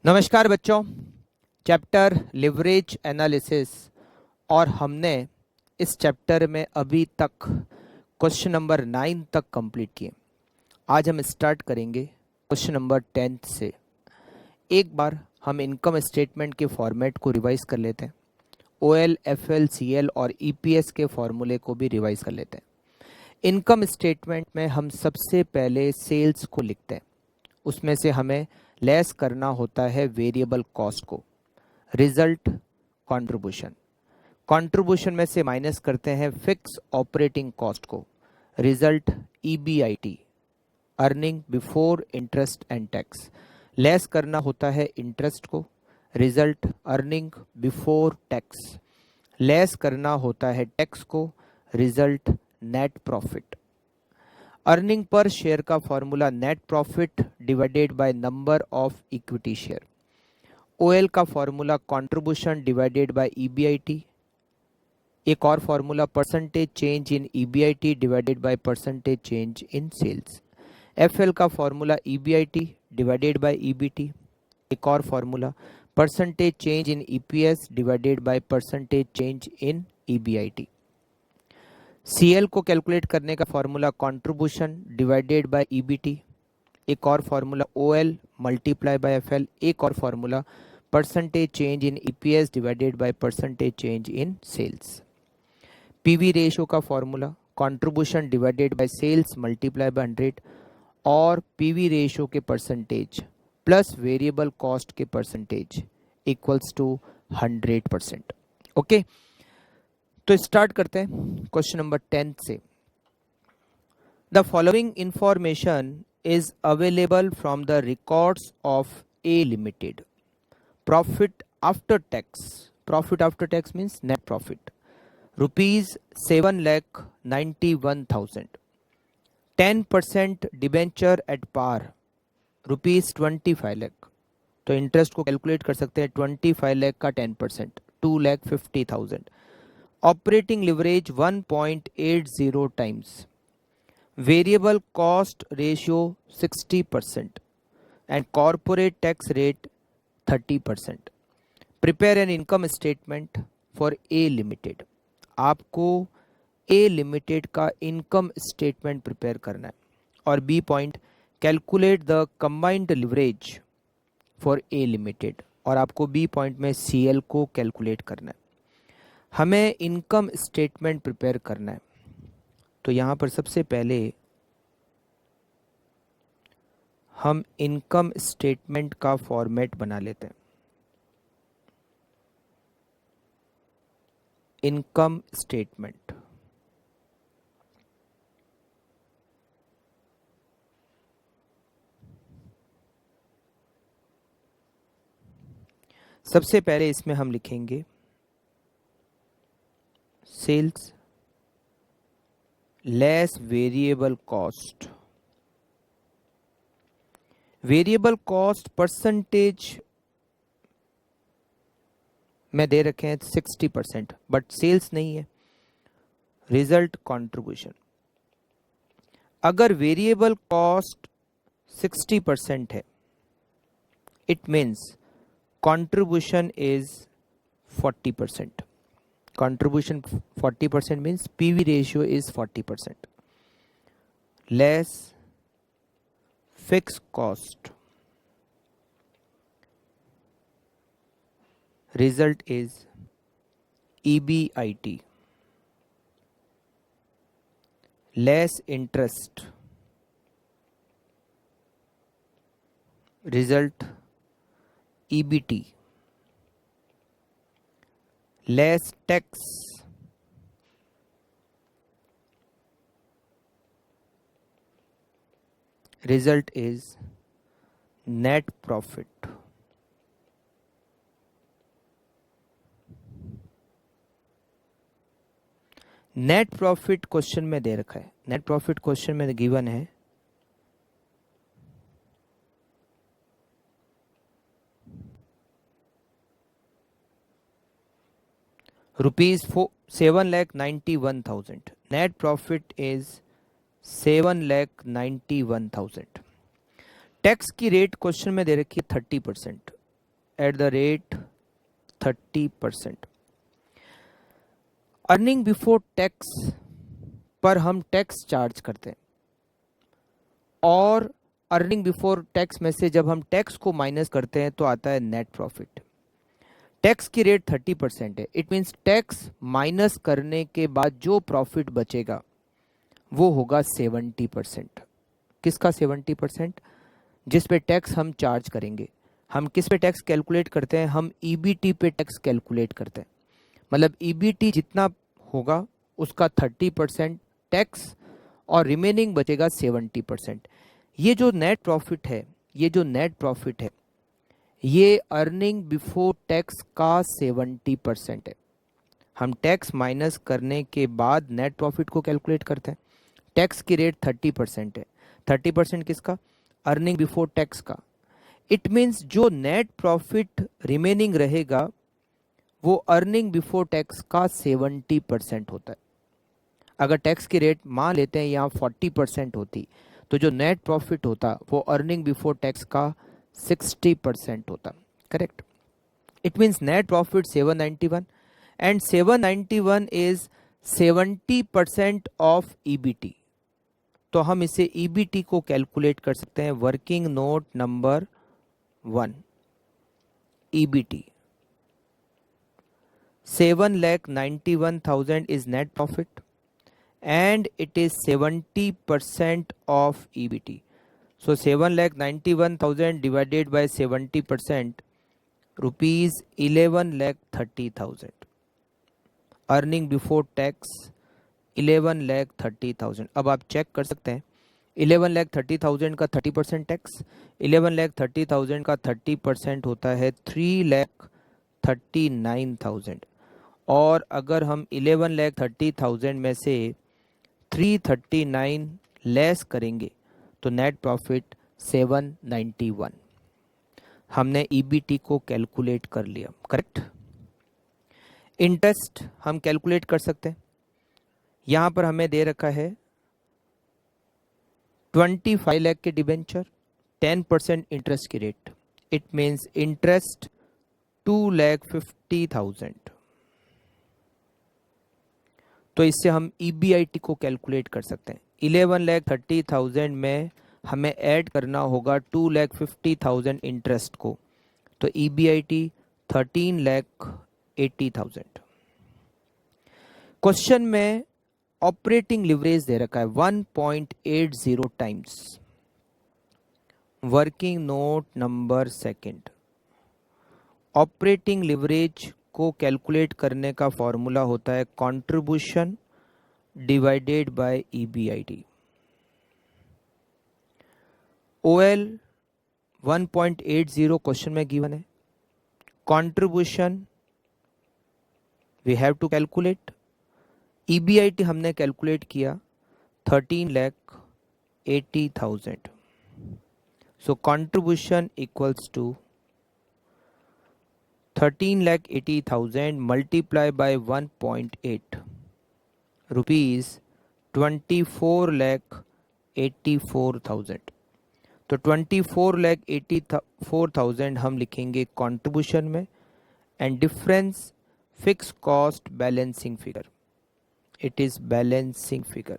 नमस्कार बच्चों। Chapter leverage analysis और हमने इस चैप्टर में अभी तक क्वेश्चन नंबर 9 तक कंप्लीट किए। आज हम स्टार्ट करेंगे क्वेश्चन नंबर 10 से। एक बार हम इनकम स्टेटमेंट के फॉर्मेट को रिवाइज कर लेते हैं। ओएल, एफएल, सीएल और ईपीएस के फॉर्मूले को भी रिवाइज कर लेते हैं। इनकम स्टेटमेंट में हम सबसे पहले सेल्स को लिखते हैं। उसमें से हमें लेस करना होता है वेरिएबल कॉस्ट को। रिजल्ट कंट्रीब्यूशन, कंट्रीब्यूशन में से माइनस करते हैं फिक्स ऑपरेटिंग कॉस्ट को। Result EBIT, earning before interest and tax. Less करना होता है इंटरेस्ट को। Result earning before tax. Less करना होता है टैक्स को। Result net profit. अर्निंग पर शेयर का formula net profit divided by number of equity share. OL का formula contribution divided by EBIT. एक और formula percentage change in EBIT divided by percentage change in sales. FL का formula EBIT divided by EBT. एक और formula percentage change in EPS divided by percentage change in EBIT. CL को calculate करने का formula contribution divided by EBT. एक और formula OL multiply by FL. एक और formula percentage change in EPS divided by percentage change in sales. PV ratio का formula contribution divided by sales multiply by 100 और PV ratio के percentage plus variable cost के percentage equals to 100%। Okay, तो start करते हैं question number 10 से। The following information is available from the records of A limited. Profit after tax, profit after tax means net profit, rupees 7,91,000। 10% debenture at par, rupees 25 lakh. तो interest को calculate कर सकते हैं। 25 लाख का 10% 2,50,000। Operating leverage 1.80 times. Variable cost ratio 60% and corporate tax rate 30%। Prepare an income statement for A limited. आपको A limited का income statement prepare करना है। और B point, calculate the combined leverage for A limited. और आपको B point में CL को calculate करना है। हमें इनकम स्टेटमेंट प्रिपेयर करना है। तो यहाँ पर सबसे पहले हम इनकम स्टेटमेंट का फॉर्मेट बना लेते हैं। इनकम स्टेटमेंट, सबसे पहले इसमें हम लिखेंगे sales less variable cost. Variable cost percentage में दे रखे हैं 60%, बट सेल्स नहीं है। Result contribution. अगर वेरिएबल कॉस्ट 60% है, it means contribution is 40%. Contribution 40% means PV ratio is 40%. Less fixed cost. Result is EBIT. Less interest. Result EBT. Less tax. Result is net profit. Net profit question में दे रखा है। Net profit question में given है rupees 7,91,000. Net profit is 7,91,000. Tax की rate question में दे रखी है 30%। Eight the rate 30%। Earning before tax पर हम टैक्स चार्ज करते हैं, और अर्निंग बिफोर टैक्स में से जब हम टैक्स को माइनस करते हैं तो आता है नेट प्रॉफिट। टैक्स की रेट 30% है, इट मीन्स टैक्स माइनस करने के बाद जो प्रॉफिट बचेगा वो होगा 70%। किसका 70%? जिस पे टैक्स हम चार्ज करेंगे। हम किस पे टैक्स कैलकुलेट करते हैं? हम ईबीटी पे टैक्स कैलकुलेट करते हैं। मतलब ईबीटी जितना होगा उसका 30% टैक्स और रिमेनिंग बचेगा 70%। ये जो नेट प्रॉफिट है, ये अर्निंग बिफोर टैक्स का 70% है। हम टैक्स माइनस करने के बाद नेट प्रॉफिट को कैलकुलेट करते हैं। टैक्स की रेट 30% है। 30% किसका? अर्निंग बिफोर टैक्स का। इट मीन्स जो नेट प्रॉफिट रिमेनिंग रहेगा वो अर्निंग बिफोर टैक्स का 70% होता है। अगर टैक्स की रेट मान लेते हैं यहाँ 40% होती, तो जो नेट प्रॉफिट होता वो अर्निंग बिफोर टैक्स का 60% होता। Correct? It means net profit 791 and 791 is 70% of EBT. तो हम इसे ईबीटी को कैलकुलेट कर सकते हैं। Working note number 1, EBT 7,91,000 is net profit and it is 70% of EBT. So 7,91,000 divided by 70%, rupees 11,30,000. Earning before tax 11,30,000. अब आप चेक कर सकते हैं 11,30,000 का 30% टैक्स, 11,30,000 का 30% होता है 3,39,000। और अगर हम 11,30,000 में से 339 लेस करेंगे तो नेट प्रॉफिट 791। हमने ईबीटी को कैलकुलेट कर लिया। करेक्ट? इंटरेस्ट हम कैलकुलेट कर सकते हैं। यहां पर हमें दे रखा है 25 लाख के डिबेंचर, 10% इंटरेस्ट की रेट। It means interest 2,50,000। तो इससे हम ईबीआईटी को कैलकुलेट कर सकते हैं। 11,30,000 में हमें ऐड करना होगा 2,50,000 इंटरेस्ट को, तो ईबीआईटी 13,80,000। क्वेश्चन में ऑपरेटिंग लिवरेज दे रखा है 1.80 times. Working note number 2, operating leverage को कैलकुलेट करने का फॉर्मूला होता है contribution divided by EBIT. OL 1.80 question में गिवन है। Contribution we have to calculate. EBIT हमने कैलकुलेट किया 13,80,000। So contribution equals to 13,80,000 multiplied by 1.8, rupees 24,84,000। तो 24,84,000 हम लिखेंगे कंट्रीब्यूशन में, and difference fix cost balancing figure. It is balancing figure.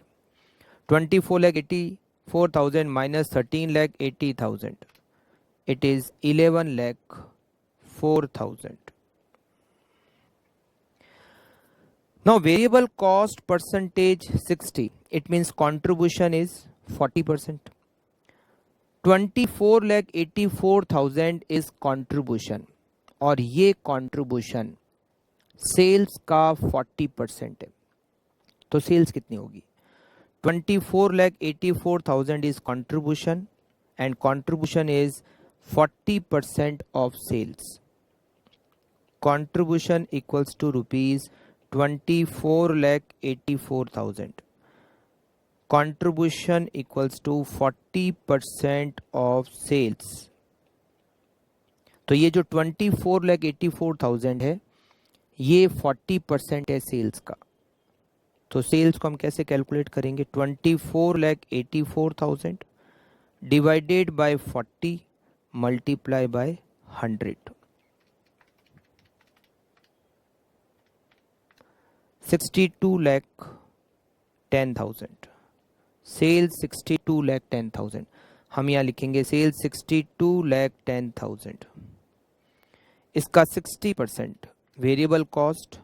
24,84,000 minus 13,80,000, it is 11,04,000. Now variable cost percentage 60, it means contribution is 40%. 24,84,000 is contribution, और ये contribution sales का 40% है। तो sales कितनी होगी? 24,84,000 is contribution and contribution is 40% of sales. Contribution equals to rupees 24,84,000. Contribution equals to 40% of sales. तो ये जो 24,84,000 है ये 40% है सेल्स का। तो सेल्स को हम कैसे कैलकुलेट करेंगे? 24,84,000 divided by 40 multiply by 100। 62,10,000, sales 62,10,000, हम यहाँ लिखेंगे सेल्स 62,10,000। इसका 60% वेरिएबल कॉस्ट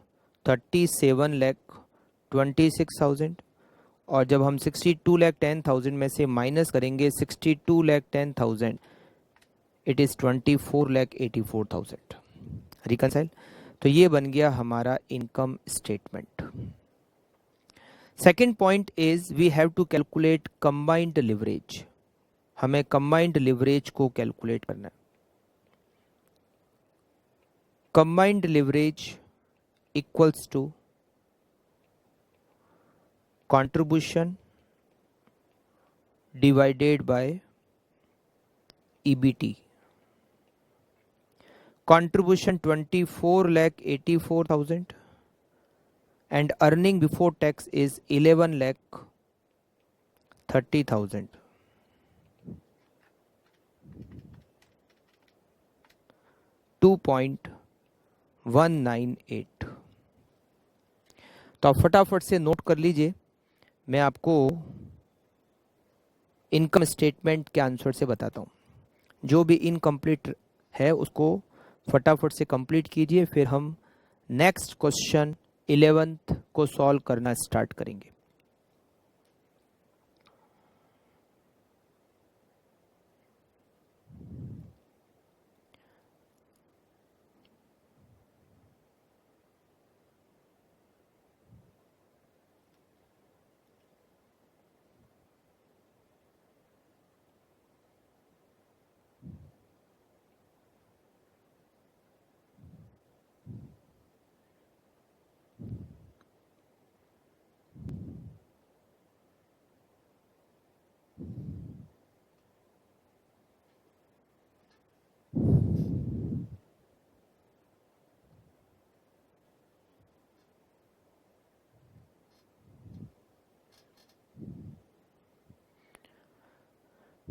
37,26,000, और जब हम 62,10,000 में से माइनस करेंगे 62,10,000, इट इज़ 24,84,000। रिकनसाइल। तो ये बन गया हमारा income statement. Second point is we have to calculate combined leverage. हमें कंबाइंड लिवरेज को कैलकुलेट करना है। Combined leverage equals to contribution divided by EBT. Contribution 24,84,000 and earning before tax is 11,30,000. $2.198। तो आप फटाफट से नोट कर लीजिए, मैं आपको इनकम स्टेटमेंट के आंसर से बताता हूँ। जो भी इनकम्प्लीट है उसको फटाफट से कंप्लीट कीजिए, फिर हम नेक्स्ट क्वेश्चन 11th को सॉल्व करना स्टार्ट करेंगे।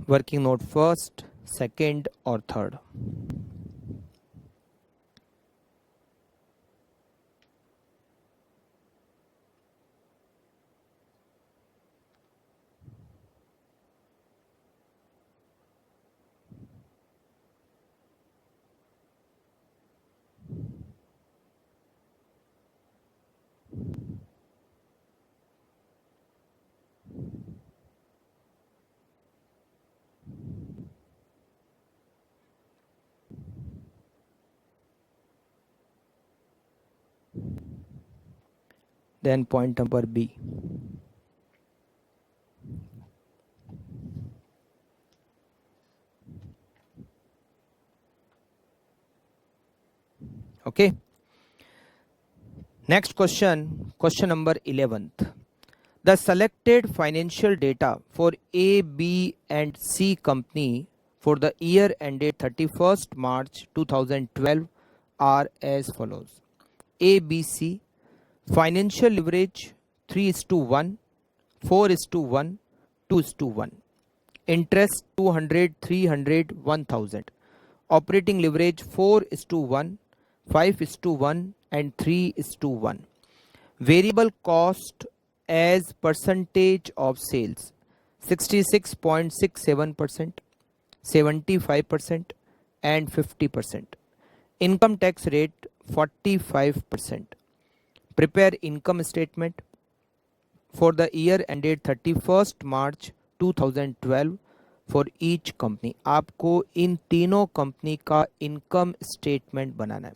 वर्किंग नोट फर्स्ट, सेकेंड और third. Then point number B. Okay. Next question, question number 11th. The selected financial data for A, B and C company for the year ended 31st March 2012 are as follows. A, B, C, financial leverage 3:1, 4:1, 2:1. Interest 200, 300, 1000. Operating leverage 4:1, 5:1 and 3:1. Variable cost as percentage of sales 66.67%, 75% and 50%. Income tax rate 45%. Prepare income statement for the year ended 31st March 2012 for each company. आपको इन तीनों company का income statement बनाना है।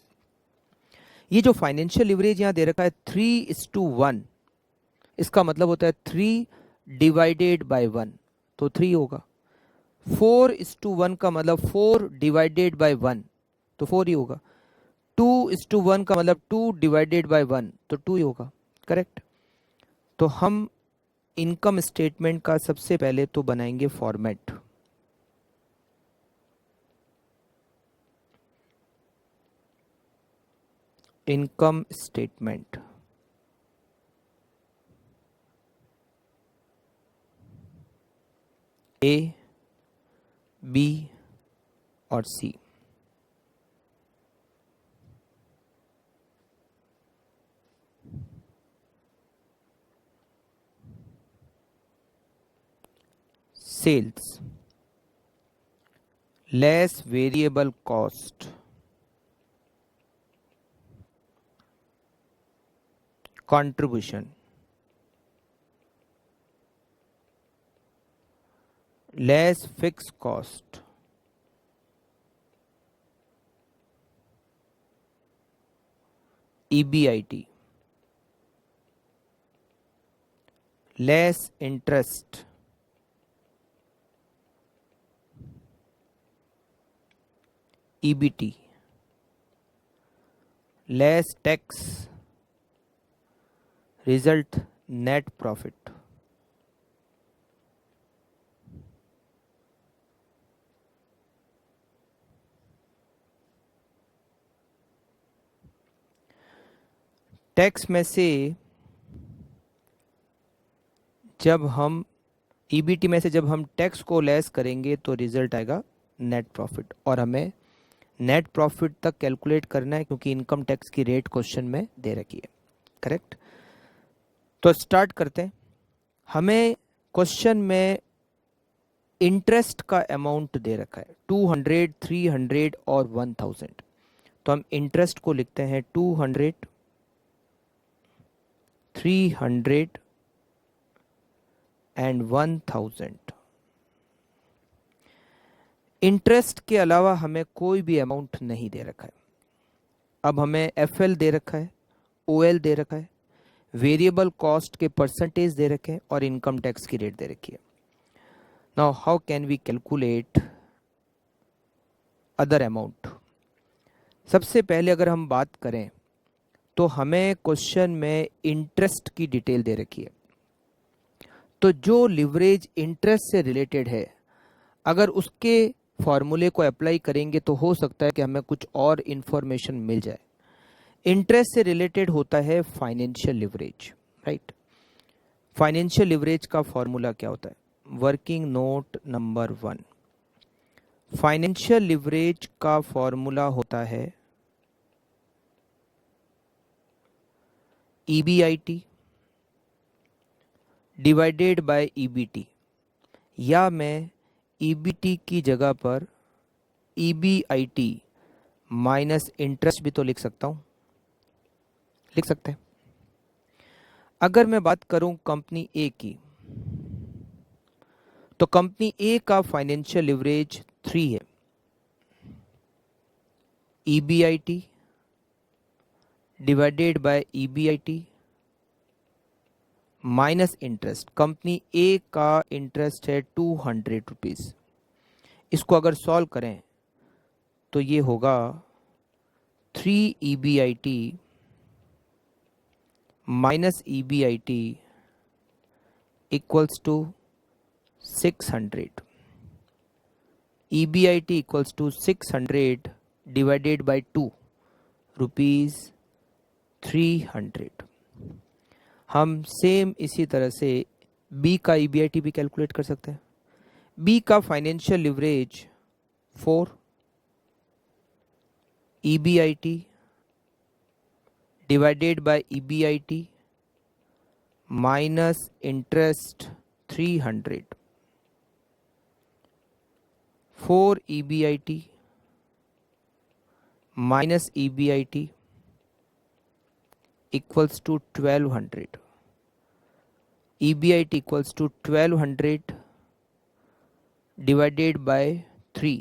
ये जो financial leverage यहाँ दे रखा है 3:1, इसका मतलब होता है 3 डिवाइडेड बाय 1, तो 3 होगा। 4:1 का मतलब 4 डिवाइडेड बाय 1, तो 4 ही होगा। 2:1 का मतलब 2 डिवाइडेड बाय 1, तो 2 ही होगा। करेक्ट। तो हम इनकम स्टेटमेंट का सबसे पहले तो बनाएंगे format. Income statement A, B और C. sales less variable cost contribution less fixed cost EBIT less interest EBT less tax result net profit. Tax में से जब हम ईबीटी में से जब हम टैक्स को लेस करेंगे तो रिजल्ट आएगा नेट प्रॉफिट, और हमें नेट प्रॉफिट तक कैलकुलेट करना है क्योंकि इनकम टैक्स की रेट क्वेश्चन में दे रखी है। करेक्ट। तो स्टार्ट करते हैं। हमें क्वेश्चन में इंटरेस्ट का अमाउंट दे रखा है 200, 300 और 1000। तो हम इंटरेस्ट को लिखते हैं 200, 300 एंड 1000। इंटरेस्ट के अलावा हमें कोई भी अमाउंट नहीं दे रखा है। अब हमें एफएल दे रखा है, ओएल दे रखा है, वेरिएबल कॉस्ट के परसेंटेज दे रखे हैं और इनकम टैक्स की रेट दे रखी है। Now how can we calculate other amount? सबसे पहले अगर हम बात करें तो हमें क्वेश्चन में इंटरेस्ट की डिटेल दे रखी है। तो जो लिवरेज इंटरेस्ट से रिलेटेड है, अगर उसके फॉर्मूले को अप्लाई करेंगे तो हो सकता है कि हमें कुछ और इंफॉर्मेशन मिल जाए। इंटरेस्ट से रिलेटेड होता है financial leverage, right. Financial leverage का फॉर्मूला क्या होता है? Working note number 1। Financial leverage का फॉर्मूला होता है EBIT डिवाइडेड बाय EBT, या मैं EBT की जगह पर EBIT माइनस इंटरेस्ट भी तो लिख सकता हूं, लिख सकते हैं। अगर मैं बात करूं कंपनी ए की, तो कंपनी ए का फाइनेंशियल लिवरेज 3 है। EBIT divided by EBIT minus interest. Company A का इंटरेस्ट है 200 रुपीज। इसको अगर सॉल्व करें तो ये होगा 3 EBIT minus EBIT equals to 600। EBIT equals to 600 divided by 2 rupees 300। हम सेम इसी तरह से बी का EBIT भी कैलकुलेट कर सकते हैं। बी का financial leverage 4, EBIT divided by EBIT minus interest 300। 4 EBIT minus EBIT equals to 1200. EBIT equals to 1200 divided by 3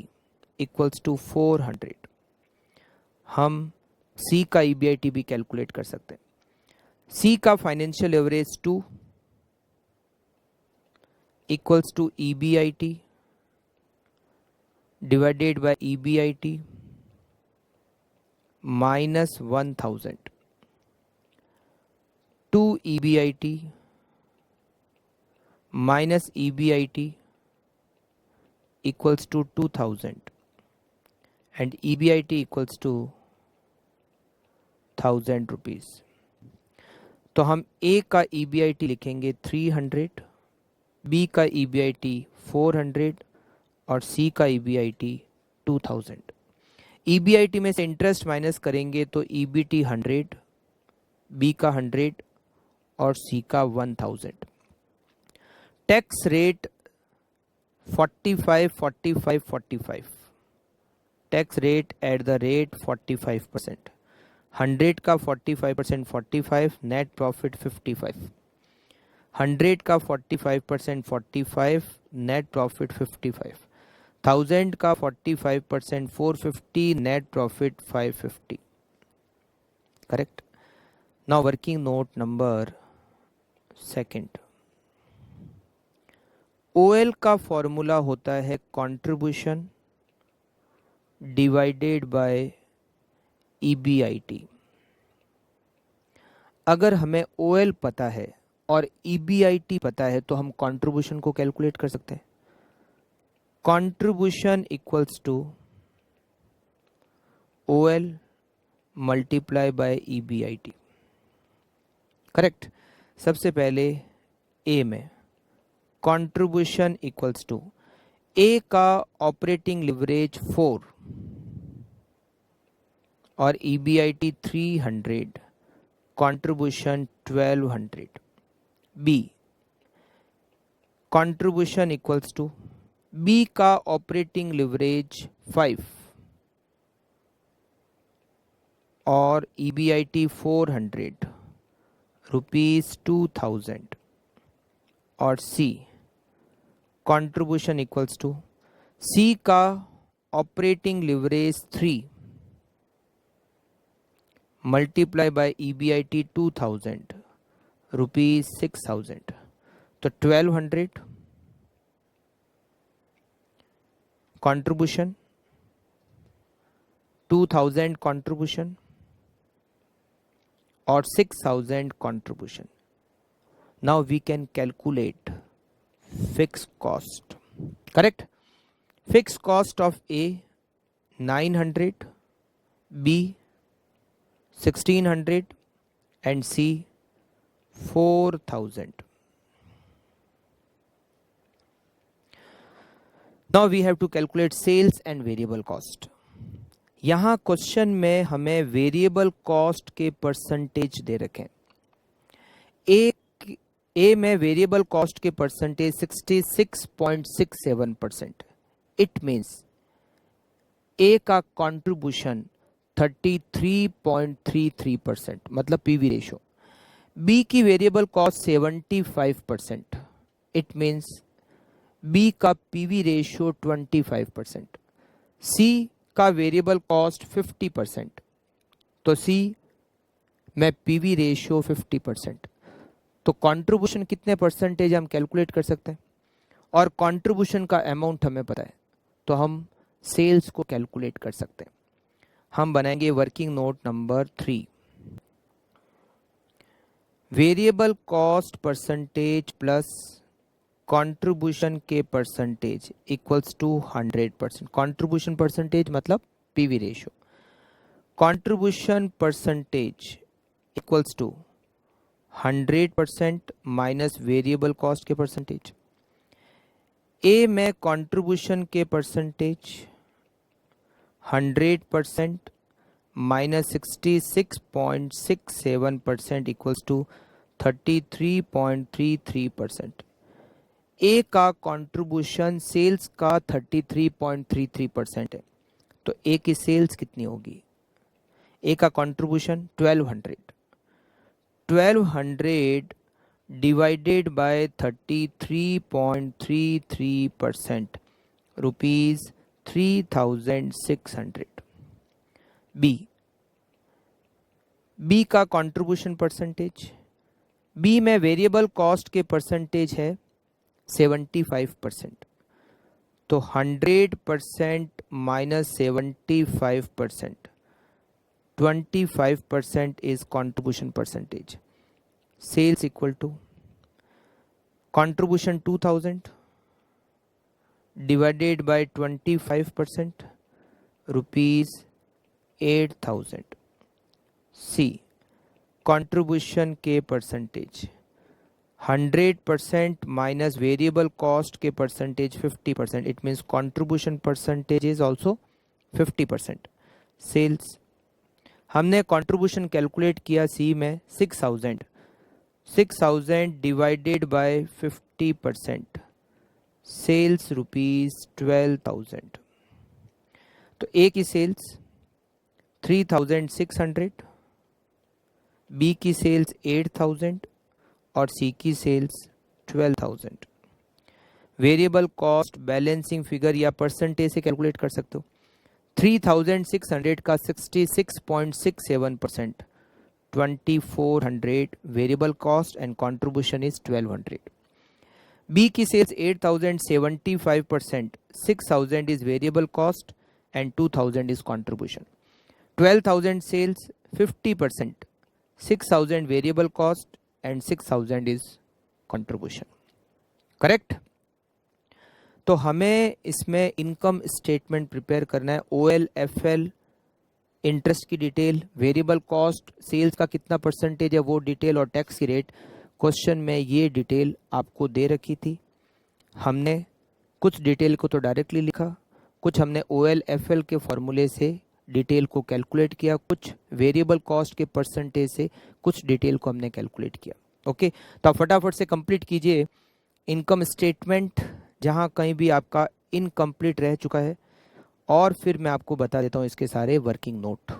equals to 400. हम C का EBIT भी कैलकुलेट कर सकते हैं। C का financial average 2 equals to EBIT divided by EBIT minus 1000. 2 EBIT minus EBIT equals to 2000 and EBIT equals to 1000 rupees. तो हम A का EBIT लिखेंगे 300, B का EBIT 400 और C का EBIT 2000। EBIT में से इंटरेस्ट माइनस करेंगे तो EBT 100, B का 100 और C का 1000। Tax rate 45 45 45, tax rate at the rate 45%, 100 का 45% 45, नेट प्रॉफिट 55, 100 का 45% 45, नेट प्रॉफिट 55, 1000 का 45% 450, net profit 550. Correct. Now working note number second. OL का फॉर्मूला होता है कंट्रीब्यूशन डिवाइडेड बाय ईबीआईटी. अगर हमें ओएल पता है और ईबीआईटी पता है तो हम कंट्रीब्यूशन को कैलकुलेट कर सकते हैं. Contribution equals to OL multiply by EBIT. Correct. सबसे पहले ए में कंट्रीब्यूशन इक्वल्स टू ए का ऑपरेटिंग लिवरेज 4 और EBIT 300, contribution 1200. B contribution equals to B का ऑपरेटिंग लिवरेज 5 और ईबीआईटी 400, रुपीज 2000. और C contribution equals to C का operating leverage 3 multiply by EBIT 2000, rupees 6000. तो 1200 कंट्रीब्यूशन, 2000 कंट्रीब्यूशन और 6000 contribution. Now we can calculate fix cost. Correct. Fix cost of A 900, B 1600 and C 4000. Now we have to calculate sales and variable cost. यहाँ question में हमें variable cost के percentage दे रखे हैं. A में variable cost के percentage 66.67%. It means A का कंट्रीब्यूशन 33.33%, मतलब पीवी रेशो. बी की variable cost 75%. It means B का पीवी रेशो 25%. सी का वेरिएबल कॉस्ट 50%, तो सी में पीवी रेशो 50%. तो कंट्रीब्यूशन कितने परसेंटेज हम कैलकुलेट कर सकते हैं और कंट्रीब्यूशन का अमाउंट हमें पता है तो हम सेल्स को कैलकुलेट कर सकते हैं. हम बनाएंगे working note number 3. Variable cost percentage plus contribution के percentage equals to 100%. Contribution percentage मतलब PV ratio. Contribution percentage equals to 100% minus variable cost के परसेंटेज. ए में कंट्रीब्यूशन के percentage 100% minus 66.67% equals to 33.33%. A का कंट्रीब्यूशन सेल्स का 33.33% है, तो ए की सेल्स कितनी होगी? ए का contribution 1200 divided by 33.33%, rupees 3600. B का कंट्रीब्यूशन परसेंटेज, बी में वेरिएबल कॉस्ट के परसेंटेज है 75%, तो 100% minus 75%, 25% is contribution percentage. Sales equal to contribution 2000 divided by 25%, rupees 8000. C contribution के percentage 100% minus variable cost के percentage 50%. It means contribution percentage is also 50%. Sales हमने contribution calculate किया सी में 6000 divided by 50%, sales ₹12,000। तो ए की sales 3,600, B की sales 8,000 और C की sales 12,000। Variable cost balancing figure या परसेंटेज से कैलकुलेट कर सकते हो। 3,600 का 66.67%, 2,400 variable cost and contribution is 1,200। B की sales 8,000, 75%, 6,000 is variable cost and 2,000 is contribution. 12,000 sales 50%, 6,000 variable cost and 6,000 is contribution. Correct. तो हमें इसमें इनकम स्टेटमेंट प्रिपेयर करना है। OLFL, इंटरेस्ट की डिटेल, वेरिएबल कॉस्ट, सेल्स का कितना परसेंटेज है वो डिटेल और टैक्स की रेट। क्वेश्चन में ये डिटेल आपको दे रखी थी। हमने कुछ डिटेल को तो डायरेक्टली लिखा, कुछ हमने OLFL के फॉर्मूले से डिटेल को कैलकुलेट किया, कुछ वेरिएबल कॉस्ट के परसेंटेज से कुछ डिटेल को हमने कैलकुलेट किया। ओके, तो आप फटाफट से कंप्लीट कीजिए इनकम स्टेटमेंट जहां कहीं भी आपका इनकम्प्लीट रह चुका है, और फिर मैं आपको बता देता हूं इसके सारे working note.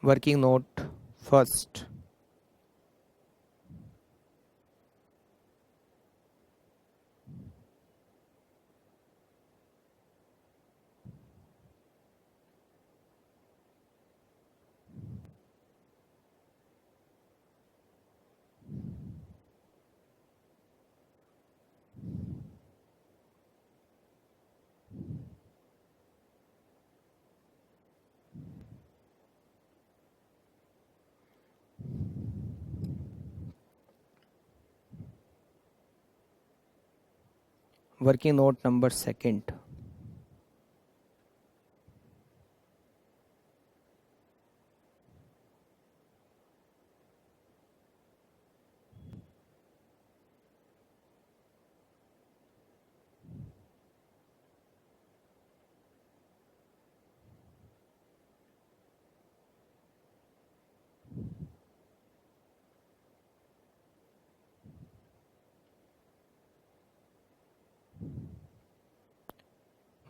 Working node first, working note number second,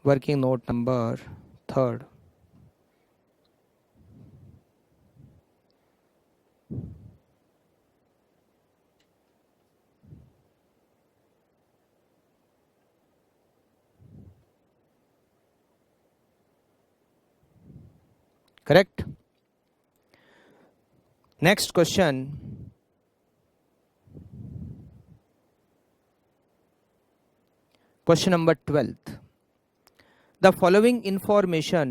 working note number third, correct. Next question, question number 12। The following information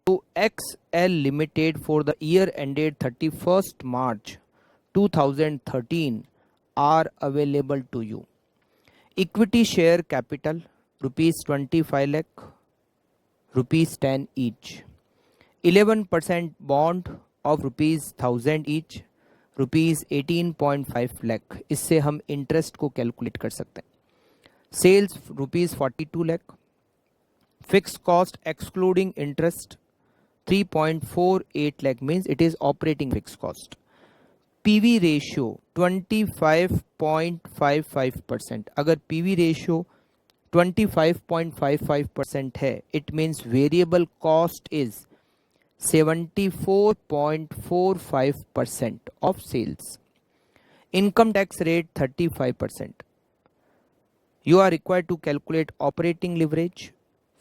to XL Limited for the year ended 31st March 2013 are available to you. Equity share capital rupees 25 lakh, rupees 10 each. 11% bond of rupees 1000 each, rupees 18.5 lakh। इससे हम interest को calculate कर सकते हैं। Sales rupees 42 lakh, fixed cost excluding interest 3.48 lakh means it is operating fixed cost. PV ratio 25.55%। अगर PV ratio 25.55% है, it means variable cost is 74.45% of sales. Income tax rate 35%. You are required to calculate operating leverage,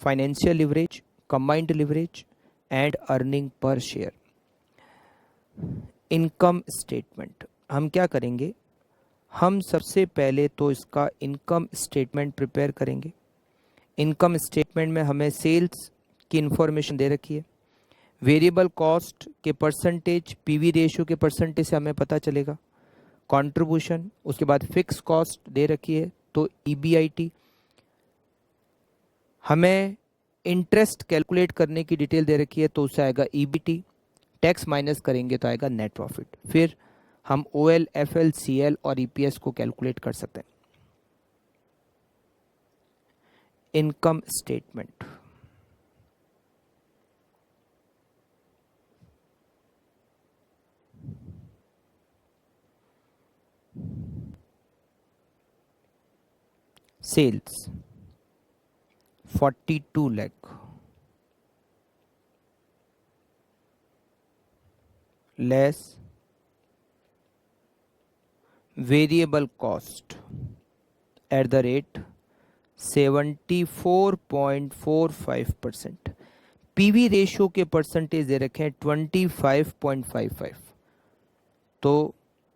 financial leverage, combined leverage and earning per share. Income statement हम क्या करेंगे, हम सबसे पहले तो इसका इनकम स्टेटमेंट प्रिपेयर करेंगे। इनकम स्टेटमेंट में हमें सेल्स की इंफॉर्मेशन दे रखी है, वेरिएबल कॉस्ट के परसेंटेज, पीवी रेशियो के परसेंटेज से हमें पता चलेगा, कंट्रीब्यूशन, उसके बाद फिक्स कॉस्ट दे रखी है तो ईबीआईटी, हमें इंटरेस्ट कैलकुलेट करने की डिटेल दे रखी है तो उससे आएगा ईबीटी, टैक्स माइनस करेंगे तो आएगा नेट प्रॉफिट। फिर हम ओएल, एफएल, सीएल और ईपीएस को कैलकुलेट कर सकते हैं। Income statement, sales 42 lakh less variable cost at the rate 74.45%। PV ratio के परसेंटेज दे रखे हैं 25.55, तो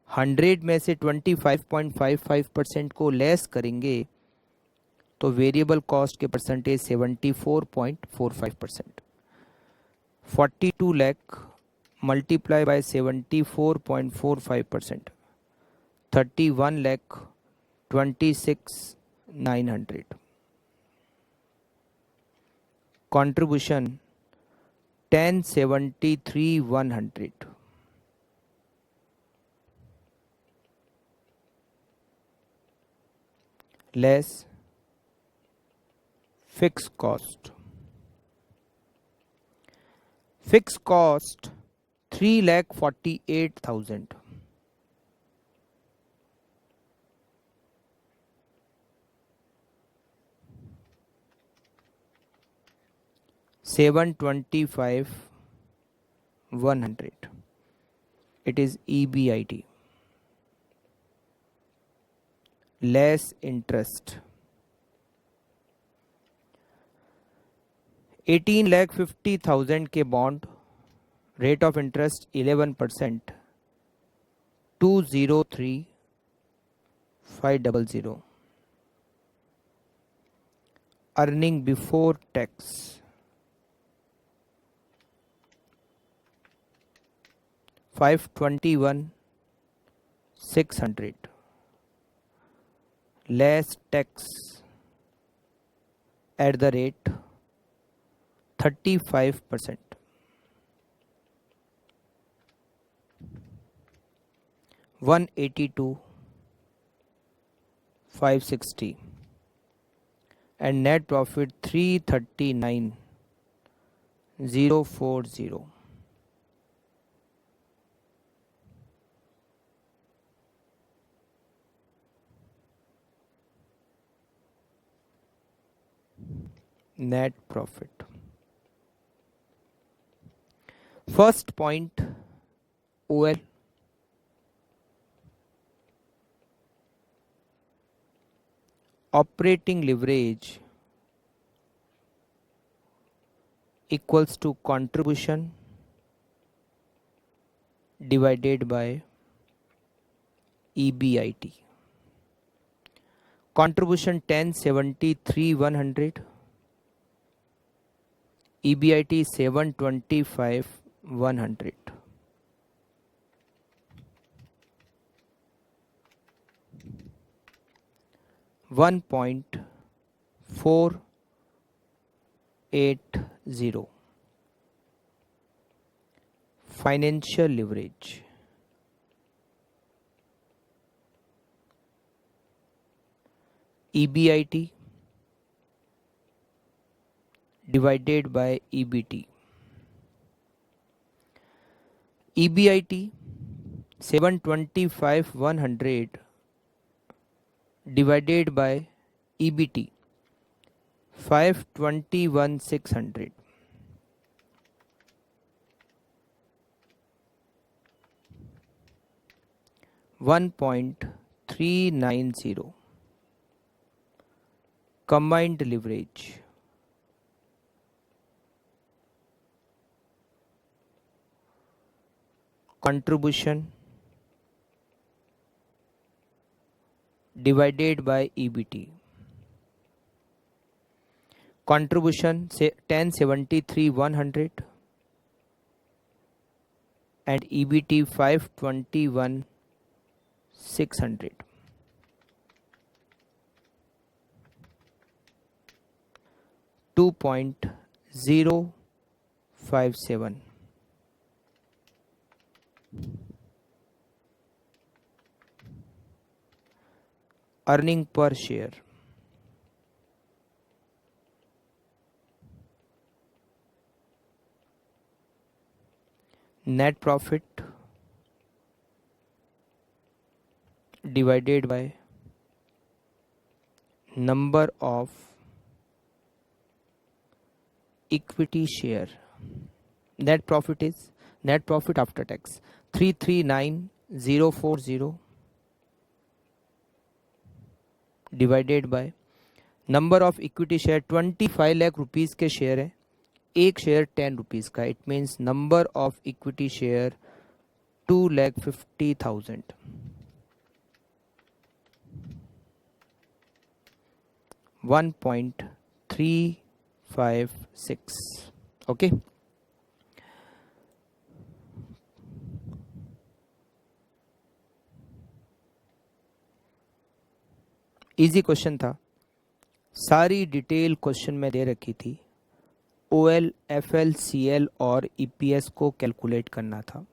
100 में से 25.55% को लेस करेंगे तो वेरिएबल कॉस्ट के percentage 74.45%। 42 lakh multiply bye 74.45%, 31 lakh 26,900। contribution 1073,100 less fixed cost, fixed cost 3,48,000 725,100, it is EBIT less interest 18,50,000 के bond, rate of interest 11%, 203,500। Earning before tax 521,600 less tax at the rate 35%, 182,560 and net profit 339,040। net profit, first point OL, operating leverage equals to contribution divided by EBIT. Contribution 1073,100, EBIT 725,100। 1.480 financial leverage, EBIT divided by EBT, EBIT 725,100 divided by EBT 521,600, 1.390 combined leverage, contribution divided by EBT. Contribution say 1073 100 and EBT 521 600. 2.057. Earning per share. Net profit divided by number of equity share. Net profit is net profit after tax 339040 divided by number of equity share 25 lakh rupees के share है, एक share 10 rupees का. It means number of equity share 2,50,000. 1.356. Okay. Easy question था, सारी detail question में दे रखी थी. OL, FL, CL और EPS को कैलकुलेट करना था.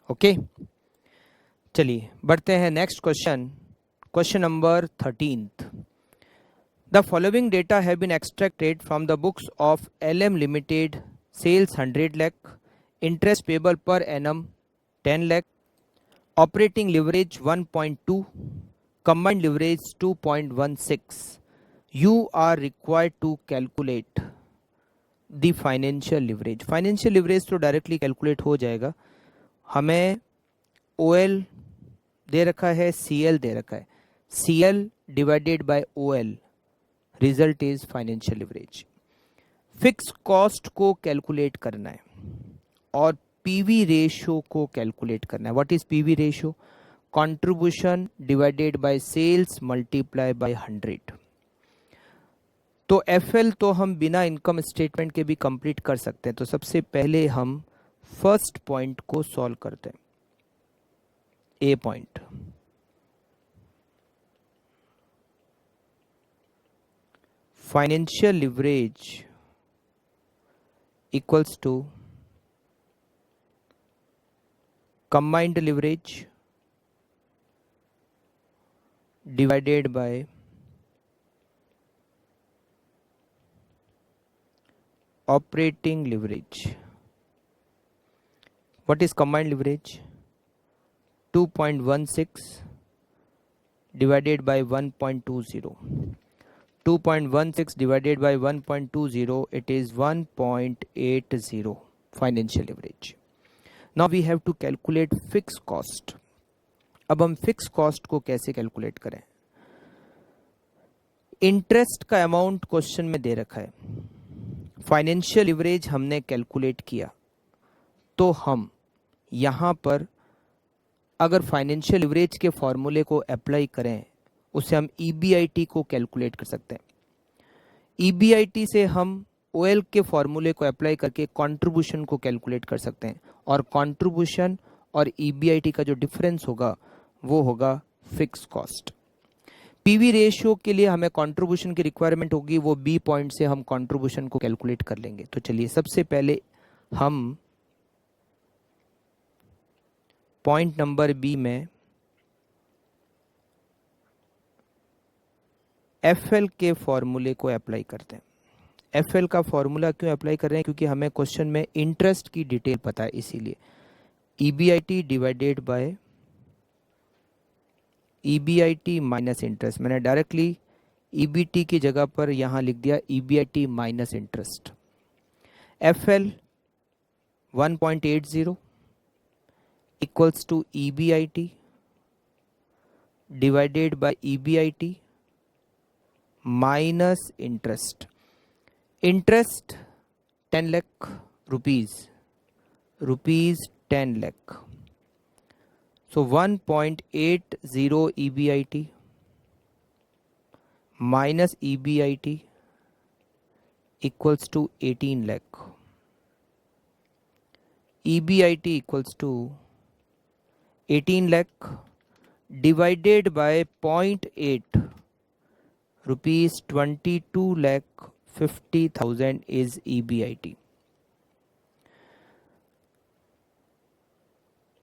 ओके. चलिए बढ़ते हैं next question. Question number 13th. The following data have been extracted from the books of LM Limited. Sales 100 lakh, interest payable per annum 10 lakh, operating leverage 1.2, combined leverage 2.16. You are required to calculate the financial leverage. Financial leverage तो directly calculate हो जाएगा. हमें OL दे रखा है, CL दे रखा है. CL divided by OL, result is financial leverage. Fix cost को calculate करना है और पीवी रेशियो को कैलकुलेट करना है. What is PV ratio? Contribution divided by sales multiply by 100. तो एफएल तो हम बिना इनकम स्टेटमेंट के भी कंप्लीट कर सकते हैं. तो सबसे पहले हम फर्स्ट पॉइंट को सॉल्व करते हैं. A point, financial leverage equals to combined leverage divided by operating leverage. What is combined leverage? 2.16 divided by 1.20. 2.16 divided by 1.20, it is 1.80 financial leverage. Now we have to calculate fixed cost. अब हम fixed cost को कैसे calculate करें? Interest का amount question में दे रखा है, financial leverage हमने कैलकुलेट किया, तो हम यहाँ पर अगर फाइनेंशियल लिवरेज के फॉर्मूले को अप्लाई करें, उसे हम EBIT को कैलकुलेट कर सकते हैं। EBIT से हम OL के फॉर्मूले को अप्लाई करके कंट्रीब्यूशन को कैलकुलेट कर सकते हैं, और कंट्रीब्यूशन और EBIT का जो डिफरेंस होगा वो होगा फिक्स कॉस्ट। पीवी रेशियो के लिए हमें कंट्रीब्यूशन की रिक्वायरमेंट होगी, वो बी पॉइंट से हम कंट्रीब्यूशन को कैलकुलेट कर लेंगे। तो चलिए सबसे पहले हम पॉइंट नंबर बी में FL के फॉर्मूले को अप्लाई करते हैं। FL का फॉर्मूला क्यों अप्लाई कर रहे हैं? क्योंकि हमें क्वेश्चन में इंटरेस्ट की डिटेल पता है, इसीलिए EBIT divided by EBIT minus interest. मैंने डायरेक्टली EBT की जगह पर यहाँ लिख दिया EBIT minus interest. FL 1.80 equals to EBIT divided by EBIT minus interest. Interest 10 lakh rupees 10 lakh. So 1.80 EBIT minus EBIT equals to 18 lakh. EBIT equals to 18 lakh divided by 0.8 rupees 22 lakh 50,000 is EBIT.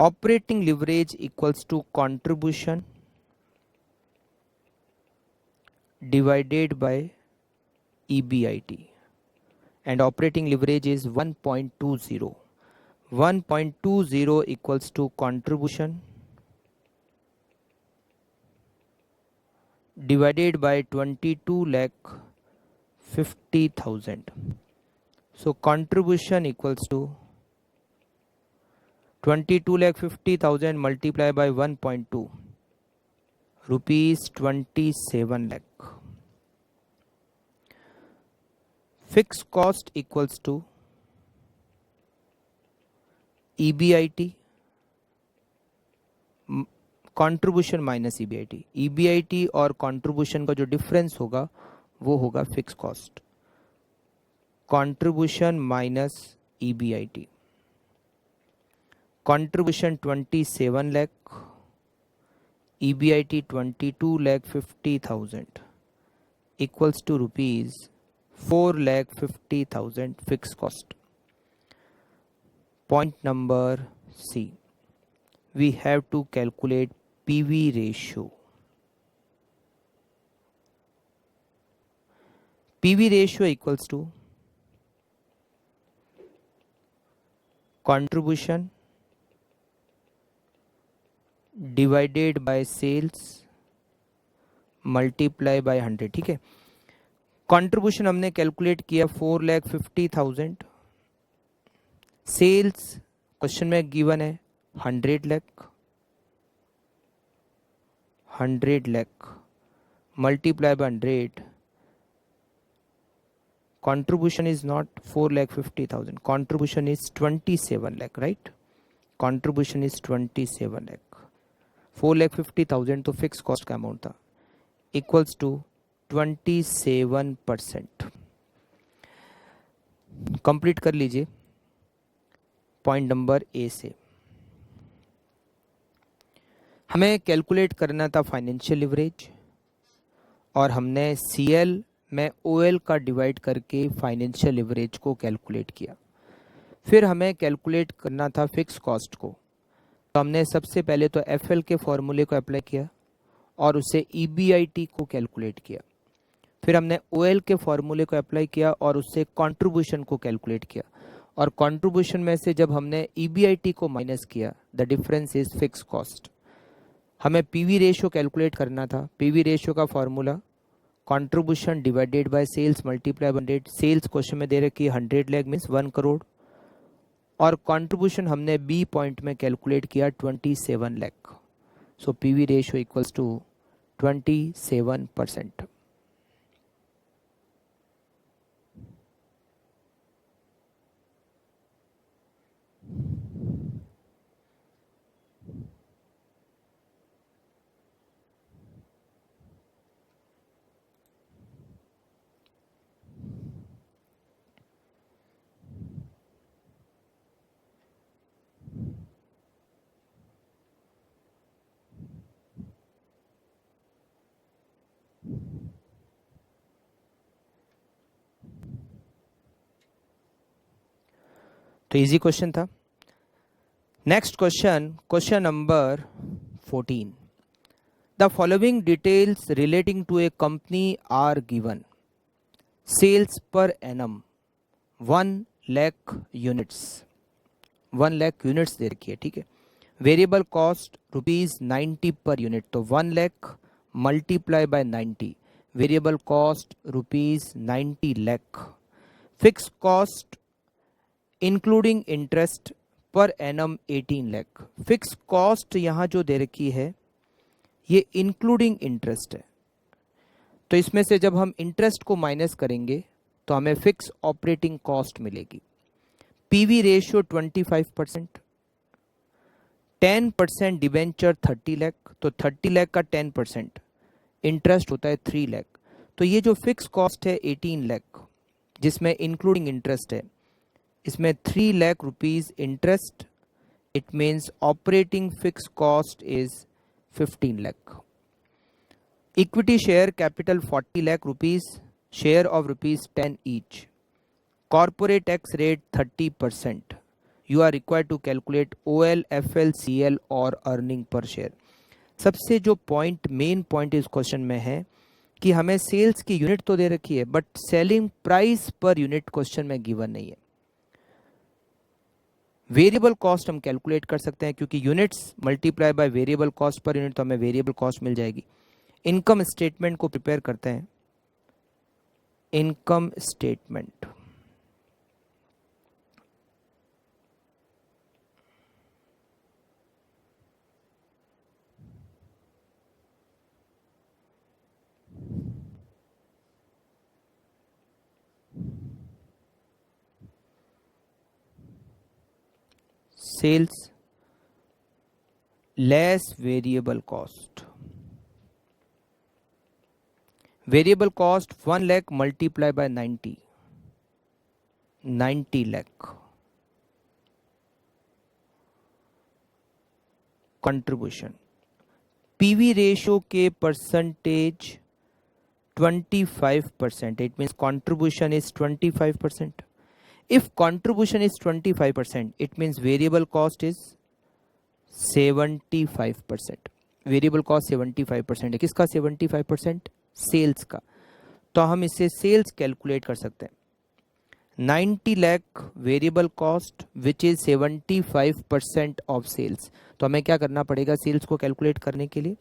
Operating leverage equals to contribution divided by EBIT, and operating leverage is 1.20. 1.20 equals to contribution divided by 22 lakh 50,000. So contribution equals to 22 lakh 50,000 multiplied by 1.2 rupees 27 lakh. Fixed cost equals to EBIT contribution minus EBIT। EBIT और contribution का जो difference होगा वो होगा fix cost. Contribution minus EBIT। Contribution 27 lakh, EBIT 22 lakh 50,000 equals to rupees 4 lakh 50,000 fixed cost. Point number C, we have to calculate PV ratio. PV ratio equals to contribution divided by sales multiply by 100। ठीक है, contribution हमने calculate किया 4,50,000। Sales question में given है 100 lakh. 100 lakh multiply by 100। contribution is not 4,50,000, contribution is 27 lakh, right? Contribution is 27 lakh। 4,50,000 तो fix cost का amount था, equals to 27%। Complete कर लीजिए पॉइंट नंबर ए से। हमें कैलकुलेट करना था फाइनेंशियल लिवरेज, और हमने CL में OL का डिवाइड करके फाइनेंशियल लिवरेज को कैलकुलेट किया। फिर हमें कैलकुलेट करना था फिक्स कॉस्ट को, तो हमने सबसे पहले तो FL के फॉर्मूले को अप्लाई किया और उससे EBIT को कैलकुलेट किया। फिर हमने OL के फॉर्मूले को अप्लाई किया और उससे कंट्रीब्यूशन को कैलकुलेट किया, और कंट्रीब्यूशन में से जब हमने EBIT को माइनस किया, the difference is fix cost. हमें PV रेशियो कैलकुलेट करना था। PV रेशियो का formula contribution divided by sales multiply 100। Sales question में दे रखी है 100 लाख मीन्स 1 करोड़, और कंट्रीब्यूशन हमने बी पॉइंट में कैलकुलेट किया 27 lakh. So PV ratio equals to 27%। तो इजी क्वेश्चन था। Next question, question number 14। The following details relating to a company are given. Sales per annum 1 lakh units, 1 lakh units दे रखी है, ठीक है। वेरिएबल कॉस्ट ₹90 पर यूनिट, तो 1 lakh multiply by 90, variable cost ₹90 lakh. Fix cost including interest per annum 18 lakh. Fix cost यहाँ जो दे रखी है ये इंक्लूडिंग इंटरेस्ट है, तो इसमें से जब हम इंटरेस्ट को माइनस करेंगे तो हमें फिक्स ऑपरेटिंग कॉस्ट मिलेगी। पीवी रेशियो 25%, 10% डिवेंचर 30 लाख, तो 30 लाख का 10% इंटरेस्ट होता है 3 लाख। तो ये जो फिक्स कॉस्ट है 18 लाख जिसमें इंक्लूडिंग इंटरेस्ट है, इसमें 3 lakh rupees interest, it means operating fix cost is 15 lakh. Equity share capital 40 lakh rupees, share of rupees 10 each. Corporate tax rate 30%. You are required to calculate OL, FL, CL और earning per share. सबसे जो point, main point इस question में है कि हमें sales की unit तो दे रखी है but selling price per unit question में गिवन नहीं है। वेरिएबल कॉस्ट हम कैलकुलेट कर सकते हैं क्योंकि units multiply by variable cost per unit, तो हमें वेरिएबल कॉस्ट मिल जाएगी। इनकम स्टेटमेंट को प्रिपेयर करते हैं। Income statement, sales less variable cost, variable cost 1 lakh multiply by 90, 90 lakh. Contribution, PV ratio के percentage 25%, it means contribution is 25%. If contribution is 25%, it means variable cost is 75%. Variable cost 75% है। किसका 75%? Sales का। तो हम इससे सेल्स कैलकुलेट कर सकते हैं। 90 lakh variable cost which is 75% of sales. तो हमें क्या करना पड़ेगा सेल्स को कैलकुलेट करने के लिए?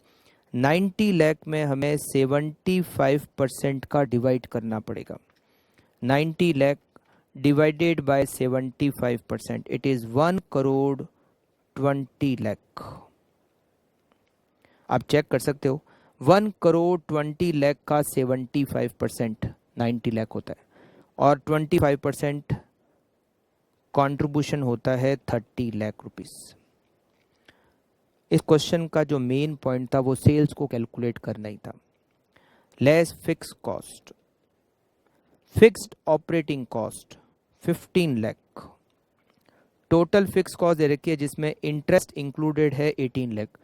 90 लाख में हमें 75% का डिवाइड करना पड़ेगा। 90 lakh divided by 75%, it is 1,20 lakh. आप चेक कर सकते हो, 1,20 लाख का 75% 90 लाख होता है और 25% कॉन्ट्रीब्यूशन होता है 30 लाख रुपीस। इस क्वेश्चन का जो मेन पॉइंट था वो सेल्स को कैलकुलेट करना ही था। Less fix cost, fixed operating cost 15 lakh, total fix cost दे रखी है जिसमें इंटरेस्ट इंक्लूडेड है 18 lakh,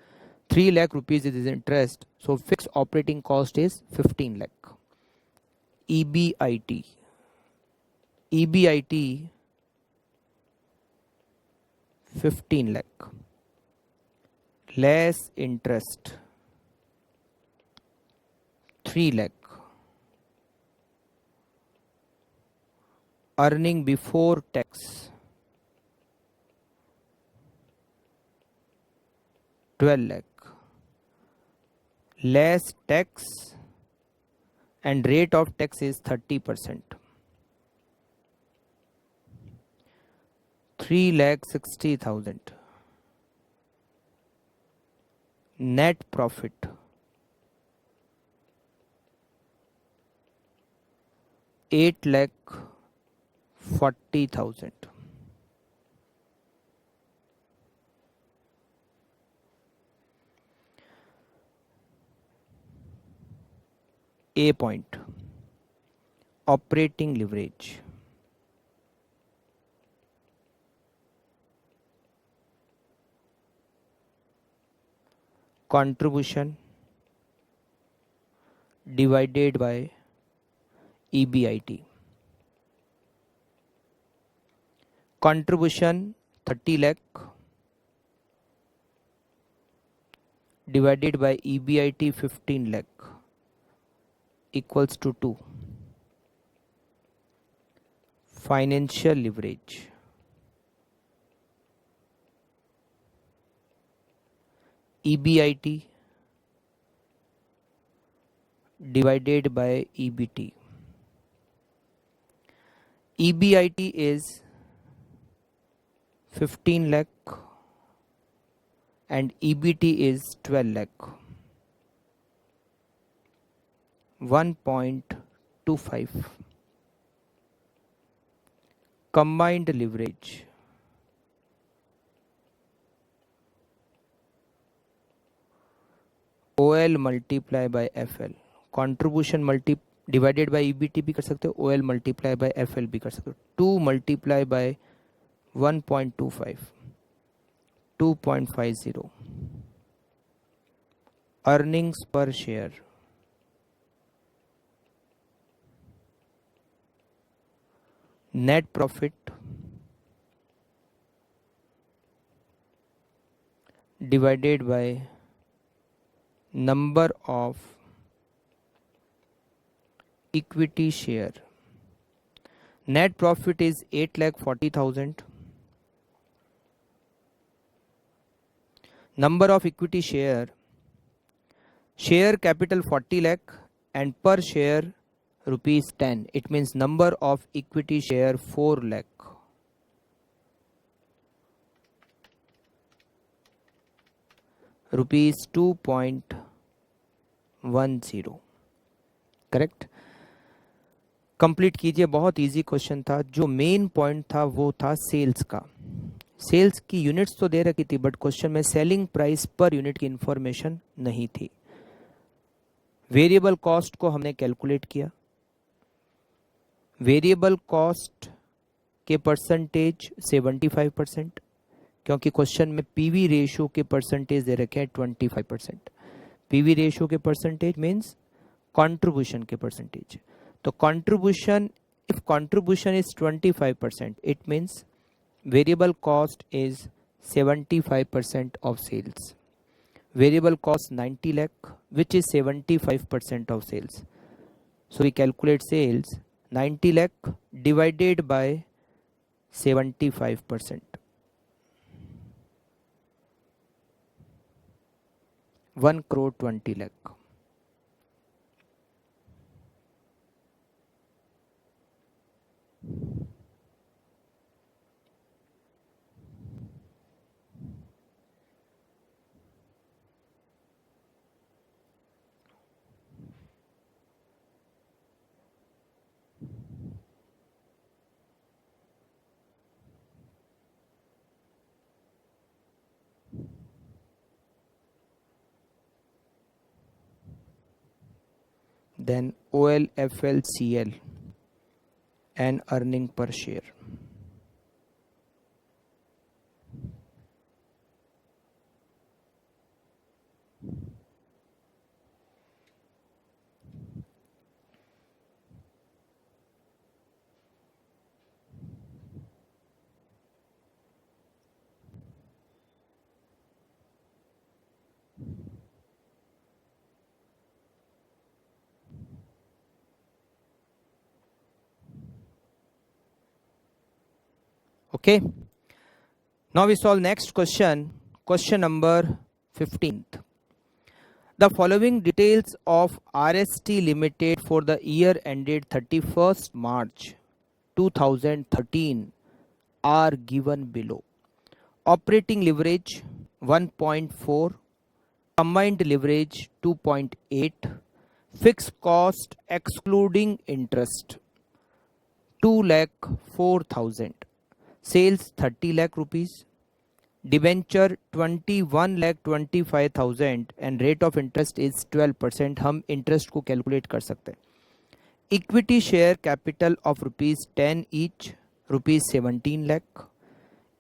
3 lakh rupees is interest, so fix operating cost is 15 lakh. EBIT, EBIT 15 lakh, less interest 3 lakh, earning before tax 12 lakh, less tax and rate of tax is 30%, 3,60,000. Net profit 8,40,000. A point, operating leverage. Contribution divided by EBIT. Contribution 30 lakh divided by EBIT 15 lakh equals to 2. Financial leverage. EBIT divided by EBT. EBIT is 15 lakh and EBT is 12 lakh. 1.25. Combined leverage. OL multiply by FL. Contribution divided by EBT भी कर सकते हो, OL multiply by FL भी कर सकते हो. 2 multiply by 1.25. 2.50. Earnings per share. Net profit divided by number of equity share. Net profit is 8,40,000. Number of equity share capital 40 lakh and per share rupees 10. It means number of equity share 4 lakh. Rupees 2.10. Correct. Complete कीजिए. बहुत easy question था. जो main point था वो था sales का. Sales की units तो दे रखी थी बट क्वेश्चन में सेलिंग प्राइस पर यूनिट की इंफॉर्मेशन नहीं थी. वेरिएबल कॉस्ट को हमने कैलकुलेट किया. वेरिएबल कॉस्ट के परसेंटेज 75%, क्योंकि क्वेश्चन में पीवी रेशियो के परसेंटेज दे रखे हैं 25%. पीवी रेशियो के परसेंटेज मीन्स कंट्रीब्यूशन के परसेंटेज. तो contribution, if contribution is 25%, it means variable cost is 75% of sales. Variable cost 90 lakh, which is 75% of sales. So we calculate sales 90 lakh divided by 75%. 1 crore 20 lakh. Then OLFLCL and earning per share. Okay. Now we solve next question. Question number 15th. The following details of RST Limited for the year ended 31st March 2013 are given below. Operating leverage 1.4, combined leverage 2.8, fixed cost excluding interest 2,04,000, sales 30 lakh rupees, debenture 21,25,000 and rate of interest is 12%. हम interest को calculate कर सकते हैं. Equity share capital of rupees 10 each, rupees 17 lakh.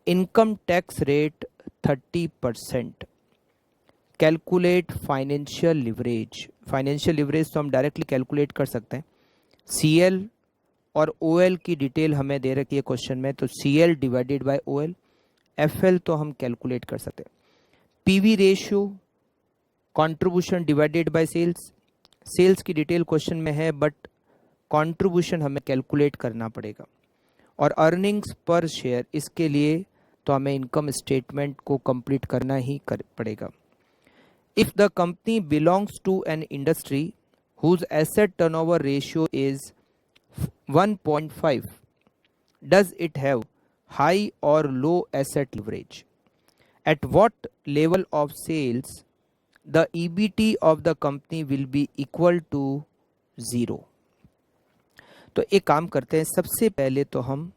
Income tax rate 30%. Calculate financial leverage. Financial leverage तो हम directly calculate कर सकते हैं. CL और OL की डिटेल हमें दे रखी है क्वेश्चन में, तो CL divided by OL, FL तो हम कैलकुलेट कर सकते हैं। PV ratio, contribution divided by sales, sales की डिटेल क्वेश्चन में है बट कंट्रीब्यूशन हमें कैलकुलेट करना पड़ेगा। और अर्निंग्स पर शेयर, इसके लिए तो हमें इनकम स्टेटमेंट को कंप्लीट करना ही पड़ेगा। If the company belongs to an industry whose asset turnover ratio is 1.5, does it have high or low asset leverage? At what level of sales the EBT of the company will be equal to 0? तो एक काम करते हैं, सबसे पहले तो हम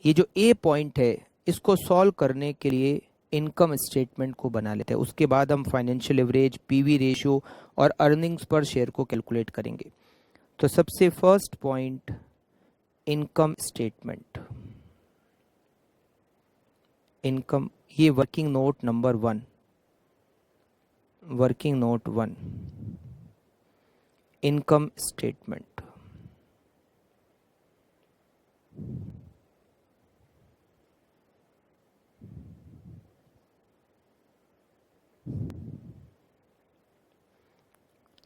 ये जो ए पॉइंट है इसको सॉल्व करने के लिए इनकम स्टेटमेंट को बना लेते हैं, उसके बाद हम फाइनेंशियल लिवरेज, पीवी रेशियो और अर्निंग्स पर शेयर को कैलकुलेट करेंगे। तो सबसे first point, income statement. Income, ये working note number 1, working note 1, income statement.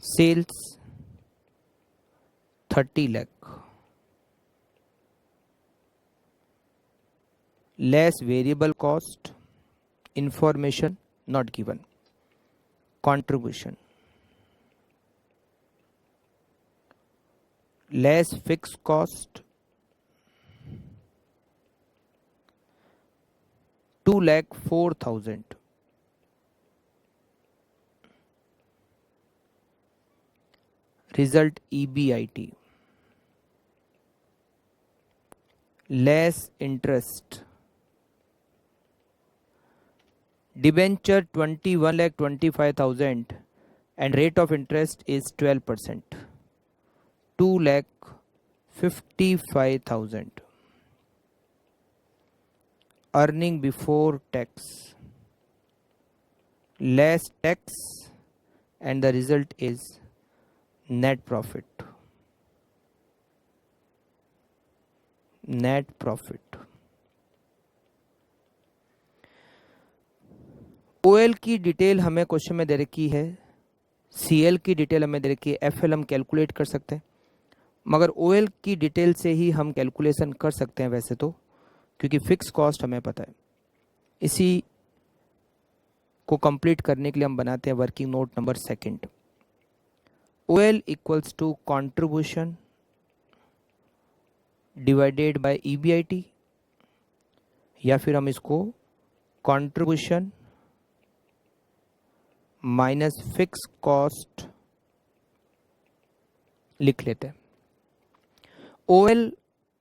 Sales 30 lakh, less variable cost, information not given, contribution less fixed cost 2,04,000, result EBIT, less interest, debenture 21,25,000 and rate of interest is 12%, 2,55,000. Earning before tax, less tax, and the result is net profit. Net profit. OL की detail हमें question में दे रखी है, CL की detail हमें दे रखी है, FL हम कैलकुलेट कर सकते हैं, मगर OL की डिटेल से ही हम कैलकुलेशन कर सकते हैं वैसे तो, क्योंकि फिक्स कॉस्ट हमें पता है। इसी को कंप्लीट करने के लिए हम बनाते हैं working note number 2। OL equals to contribution divided by EBIT, या फिर हम इसको कंट्रीब्यूशन माइनस फिक्स कॉस्ट लिख लेते हैं। OL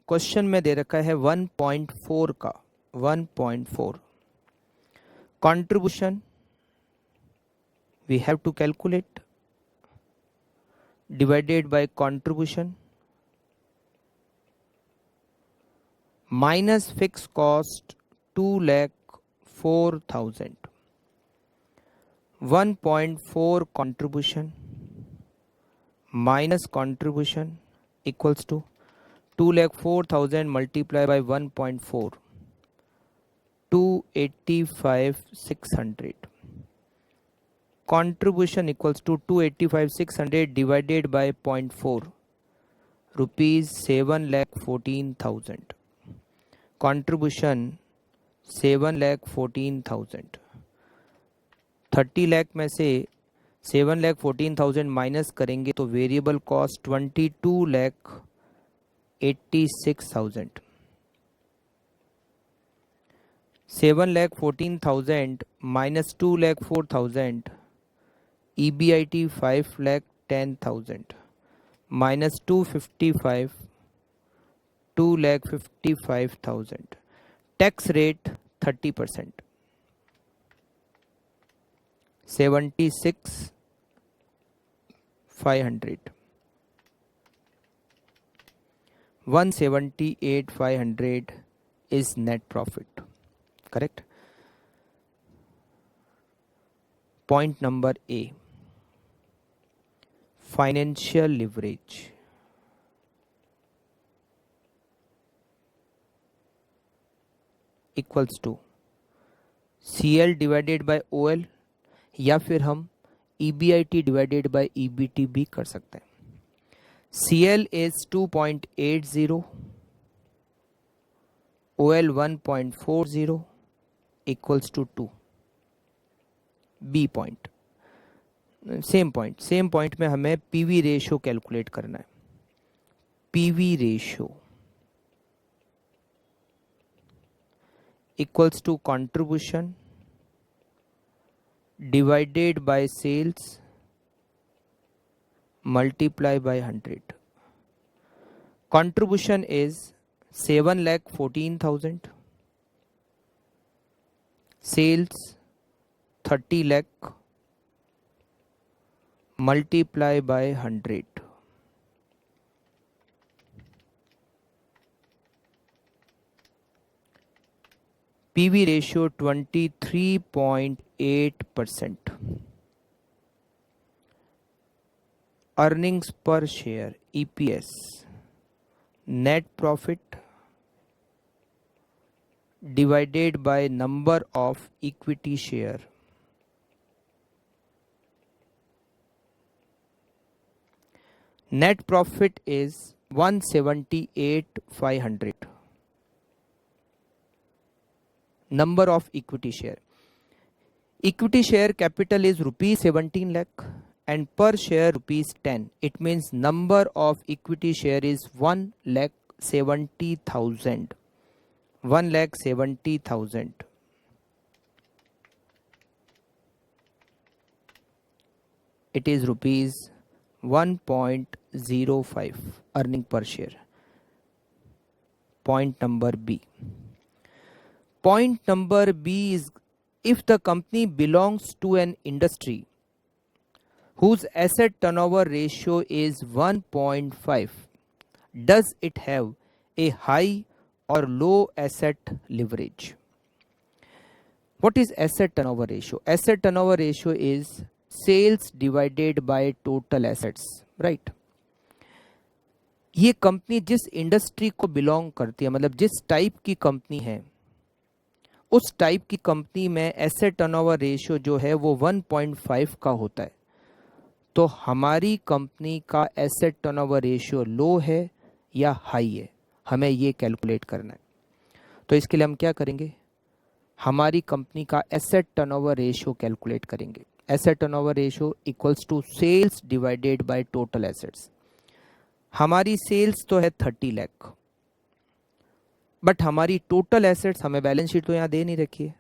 क्वेश्चन में दे रखा है 1.4 का, 1.4। Contribution we have to calculate, divided by contribution minus fix cost 2,04,000, 1.4 contribution minus contribution equals to 2,04,000 multiplied by 1.4, 285,600. Contribution equals to 285,600 divided by 0.4, rupees 7,14,000. Contribution 7,14,000. 30 lakh में से 7,14,000 minus करेंगे तो variable cost 22,86,000। 7,14,000 minus 2,04,000, EBIT 5,10,000 minus 255, 2,55,000। Tax rate 30%, 76,500, 178,500 is net profit. Correct? Point number A, financial leverage. Equals to CL divided by OL, या फिर हम EBIT divided bye EBT भी कर सकते हैं। CL is 2.80, OL 1.40 equals to 2। B point, same point में हमें PV ratio calculate करना है। PV ratio equals to contribution divided by sales multiply by 100। Contribution is 7,14,000, sales 30 lakh multiply by 100। PV ratio 23.8%। Earnings per share EPS, net profit divided by number of equity share, net profit is 178,500, number of equity share capital is rupees 17 lakh and per share rupees 10. It means number of equity share is 1,70,000. 1,70,000. It is rupees 1.05 earning per share. Point number B. Point number B is, if the company belongs to an industry whose asset turnover ratio is 1.5, does it have a high or low asset leverage? What is asset turnover ratio? Asset turnover ratio is sales divided by total assets, right? ये company जिस industry को belong करती है, मतलब जिस type की company है, उस टाइप की कंपनी में एसेट टर्नओवर रेशियो जो है वो 1.5 का होता है। तो हमारी कंपनी का एसेट टर्नओवर रेशियो लो है या हाई है, हमें ये कैलकुलेट करना है। तो इसके लिए हम क्या करेंगे, हमारी कंपनी का एसेट टर्नओवर रेशियो कैलकुलेट करेंगे। Asset turnover ratio equals to sales divided by total assets. हमारी सेल्स तो है 30 लाख, बट हमारी टोटल एसेट्स, हमें बैलेंस शीट तो यहाँ दे नहीं रखी है,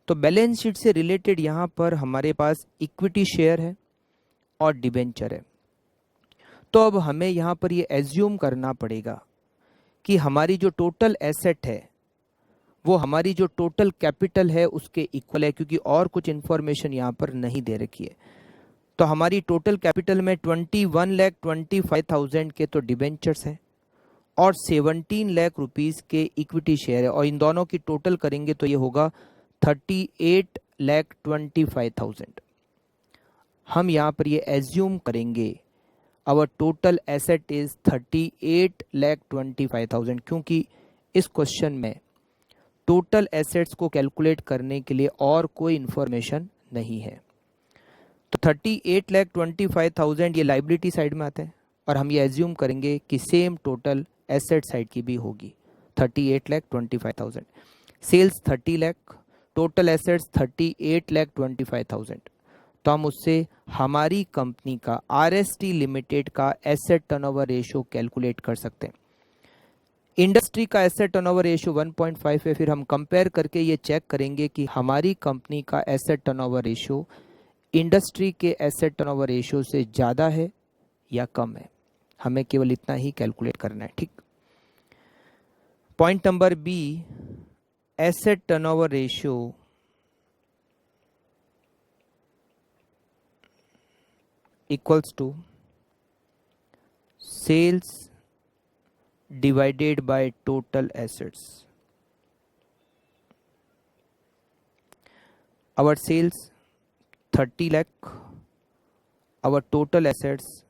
तो बैलेंस शीट से रिलेटेड यहाँ पर हमारे पास इक्विटी शेयर है और डिबेंचर है। तो अब हमें यहाँ पर ये एज्यूम करना पड़ेगा कि हमारी जो टोटल एसेट है वो हमारी जो टोटल कैपिटल है उसके इक्वल है, क्योंकि और कुछ इन्फॉर्मेशन यहाँ पर नहीं दे रखी है। तो हमारी टोटल कैपिटल में 21,25,000 के तो डिबेंचर्स हैं और 17 लाख रुपीस के इक्विटी शेयर है, और इन दोनों की टोटल करेंगे तो ये होगा 38,25,000। हम यहाँ पर ये एज्यूम करेंगे आवर टोटल एसेट इज 38,25,000, क्योंकि इस क्वेश्चन में टोटल एसेट्स को कैलकुलेट करने के लिए और कोई इंफॉर्मेशन नहीं है। तो 38,25,000 ये लाइबिलिटी साइड में आते हैं, और हम ये एज्यूम करेंगे कि सेम टोटल एसेट साइड की भी होगी 38,25,000। Sales 30 lakh, total assets 38,25,000। तो हम उससे हमारी कंपनी का RST लिमिटेड का एसेट टर्नओवर रेशियो कैलकुलेट कर सकते हैं। इंडस्ट्री का एसेट टर्नओवर रेशियो 1.5 है, फिर हम कंपेयर करके ये चेक करेंगे कि हमारी कंपनी का एसेट टर्नओवर रेशियो इंडस्ट्री के एसेट टर्नओवर रेशियो से ज़्यादा है या कम है। हमें केवल इतना ही कैलकुलेट करना है, ठीक। Point number B, asset turnover ratio equals to sales divided by total assets. Our sales 30 lakh, our total assets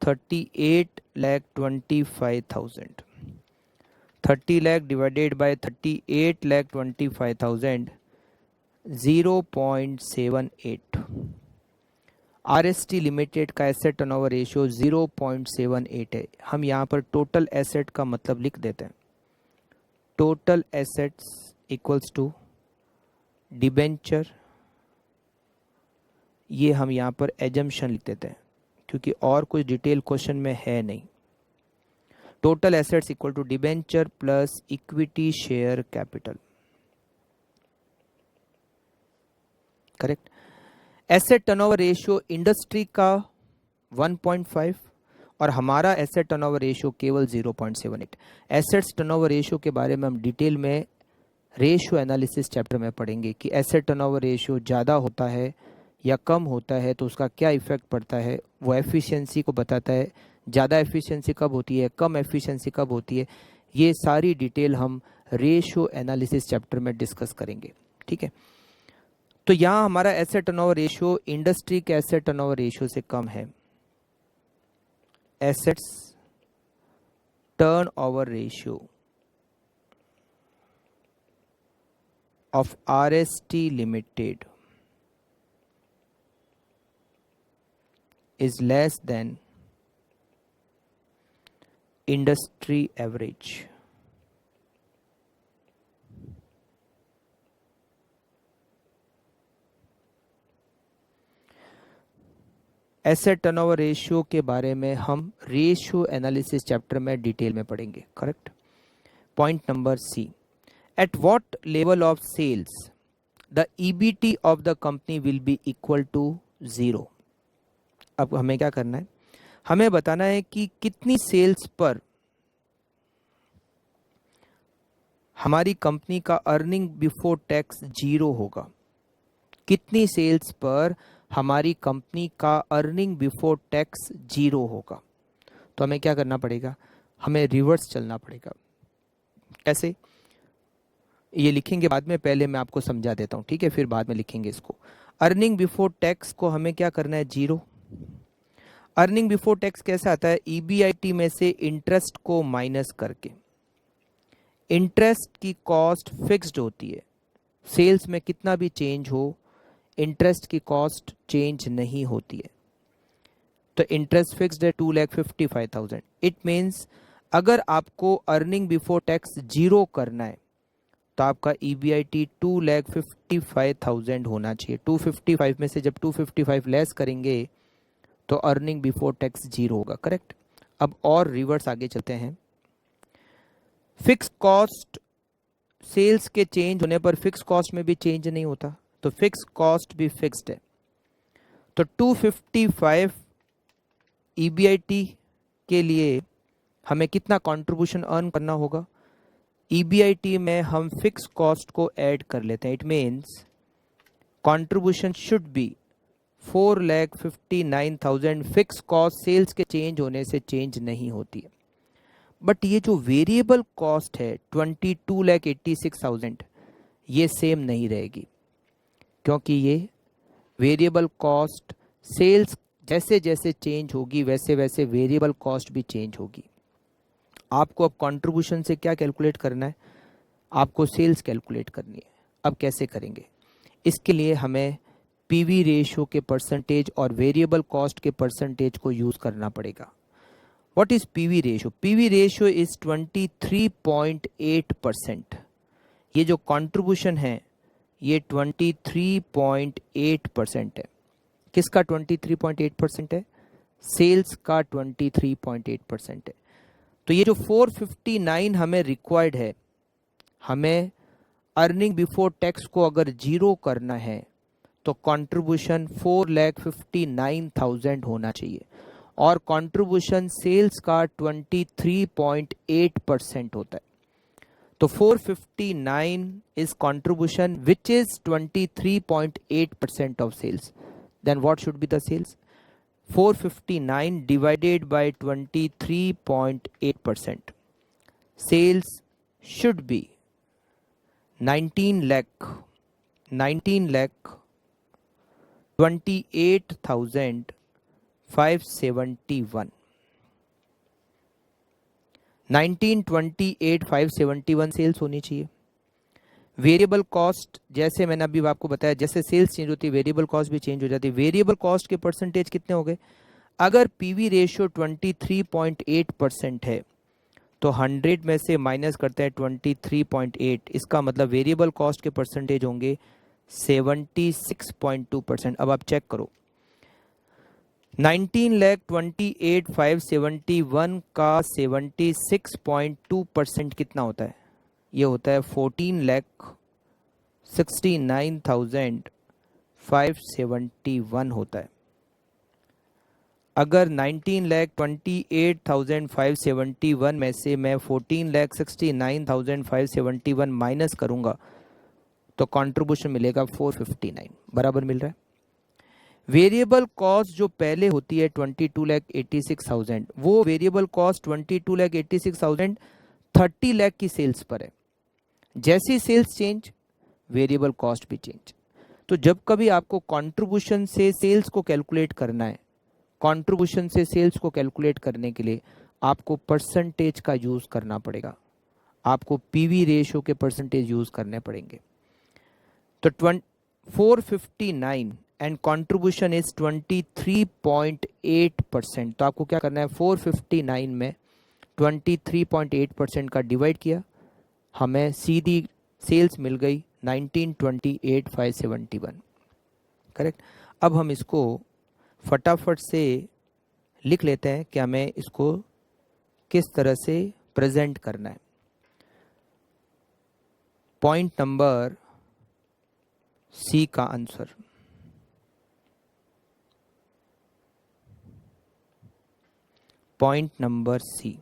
38,25,000. 30 lakh divided by 38 lakh 25,000, 0.78। RST limited का एसेट टर्नओवर रेशियो 0.78 है। हम यहाँ पर टोटल एसेट का मतलब लिख देते हैं। Total assets equals to debenture, ये हम यहाँ पर एजम्पशन लिख देते हैं क्योंकि और कुछ डिटेल क्वेश्चन में है नहीं। Total assets equal to debenture plus equity share capital, correct. Asset turnover ratio industry का 1.5 और हमारा एसेट टर्नओवर रेशियो केवल 0.78। एसेट्स टर्नओवर रेशियो के बारे में हम डिटेल में रेशियो एनालिसिस चैप्टर में पढ़ेंगे कि एसेट टर्नओवर रेशियो ज़्यादा होता है या कम होता है तो उसका क्या इफेक्ट पड़ता है, वो एफिशिएंसी को बताता है। ज़्यादा एफिशिएंसी कब होती है, कम एफिशिएंसी कब होती है, ये सारी डिटेल हम रेशियो एनालिसिस चैप्टर में डिस्कस करेंगे, ठीक है। तो यहाँ हमारा एसेट टर्नओवर रेशियो इंडस्ट्री के एसेट टर्नओवर रेशियो से कम है। Assets turnover ratio of RST Limited is less than industry average. Asset turnover ratio के बारे में हम रेशियो एनालिसिस चैप्टर में डिटेल में पढ़ेंगे, correct. Point number C, at what level of sales the EBT of the company will be equal to 0। अब हमें क्या करना है, हमें बताना है कि कितनी सेल्स पर हमारी कंपनी का अर्निंग बिफोर टैक्स 0 होगा। कितनी सेल्स पर हमारी कंपनी का अर्निंग बिफोर टैक्स 0 होगा। तो हमें क्या करना पड़ेगा, हमें रिवर्स चलना पड़ेगा। कैसे, ये लिखेंगे बाद में, पहले मैं आपको समझा देता हूँ, ठीक है, फिर बाद में लिखेंगे इसको। अर्निंग बिफोर टैक्स को हमें क्या करना है, 0। अर्निंग बिफोर टैक्स कैसा आता है, EBIT में से इंटरेस्ट को माइनस करके। इंटरेस्ट की कॉस्ट फिक्स्ड होती है, सेल्स में कितना भी चेंज हो इंटरेस्ट की कॉस्ट चेंज नहीं होती है। तो इंटरेस्ट फिक्स्ड है 2,55,000। इट मीन्स अगर आपको अर्निंग बिफोर टैक्स 0 करना है तो आपका EBIT 2,55,000 होना चाहिए। 255 में से जब 255 लेस करेंगे तो अर्निंग बिफोर टैक्स 0 होगा, करेक्ट। अब और रिवर्स आगे चलते हैं। फिक्स कॉस्ट, सेल्स के चेंज होने पर फिक्स कॉस्ट में भी चेंज नहीं होता, तो फिक्स कॉस्ट भी फिक्स्ड है। तो 255 EBIT के लिए हमें कितना कंट्रीब्यूशन अर्न करना होगा, EBIT में हम फिक्स कॉस्ट को ऐड कर लेते हैं। It means contribution should be 4,59,000। Fix cost sales के चेंज होने से चेंज नहीं होती है, बट ये जो वेरिएबल कॉस्ट है 22,86,000 ये सेम नहीं रहेगी, क्योंकि ये वेरिएबल कॉस्ट सेल्स जैसे जैसे चेंज होगी वैसे वैसे वेरिएबल कॉस्ट भी चेंज होगी। आपको अब कंट्रीब्यूशन से क्या कैलकुलेट करना है, आपको सेल्स कैलकुलेट करनी है। अब कैसे करेंगे, इसके लिए हमें पीवी रेशियो के परसेंटेज और वेरिएबल कॉस्ट के परसेंटेज को यूज करना पड़ेगा। What is PV ratio, PV ratio is 23.8%। ये जो कंट्रीब्यूशन है ये 23.8% है। किसका 23.8% है, सेल्स का 23.8% है। तो ये जो 459 हमें रिक्वायर्ड है, हमें अर्निंग बिफोर टैक्स को अगर 0 करना है तो कंट्रीब्यूशन 4,59,000 होना चाहिए और कंट्रीब्यूशन सेल्स का 23.8% होता है। तो 459 is contribution which is 23.8% of sales. Then what should be the sales? 459 divided by 23.8%. Sales should be 19 lakh 28,571. 1928,571 sales होनी चाहिए। वेरिएबल कॉस्ट, जैसे मैंने अभी आपको बताया, जैसे सेल्स चेंज होती है वेरिएबल कॉस्ट भी चेंज हो जाती है। वेरिएबल कॉस्ट के परसेंटेज कितने हो गए? अगर पीवी रेशियो 23.8% है तो 100 में से माइनस करते हैं 23.8, इसका मतलब वेरिएबल कॉस्ट के परसेंटेज होंगे 76.2%। अब आप चेक करो, 19,28,571 का 76.2% कितना होता है? ये होता है 14,69,571 होता है। अगर 19,28,571 में से मैं 14,69,571 माइनस करूंगा तो कंट्रीब्यूशन मिलेगा 459, बराबर मिल रहा है। वेरिएबल कॉस्ट जो पहले होती है 22,86,000, वो वेरिएबल कॉस्ट 22,86,000 30 लाख की सेल्स पर है। जैसी सेल्स चेंज वेरिएबल कॉस्ट भी चेंज। तो जब कभी आपको कंट्रीब्यूशन से सेल्स को कैलकुलेट करना है, कंट्रीब्यूशन से सेल्स को कैलकुलेट करने के लिए आपको परसेंटेज का यूज करना पड़ेगा, आपको पीवी रेशियो के परसेंटेज यूज करने पड़ेंगे। तो 459 एंड कंट्रीब्यूशन इज 23.8%। तो आपको क्या करना है, 459 में 23.8% का डिवाइड किया, हमें सीधी सेल्स मिल गई 1928,571। करेक्ट। अब हम इसको फटाफट से लिख लेते हैं कि हमें इसको किस तरह से प्रेजेंट करना है। पॉइंट नंबर सी का answer, point number C,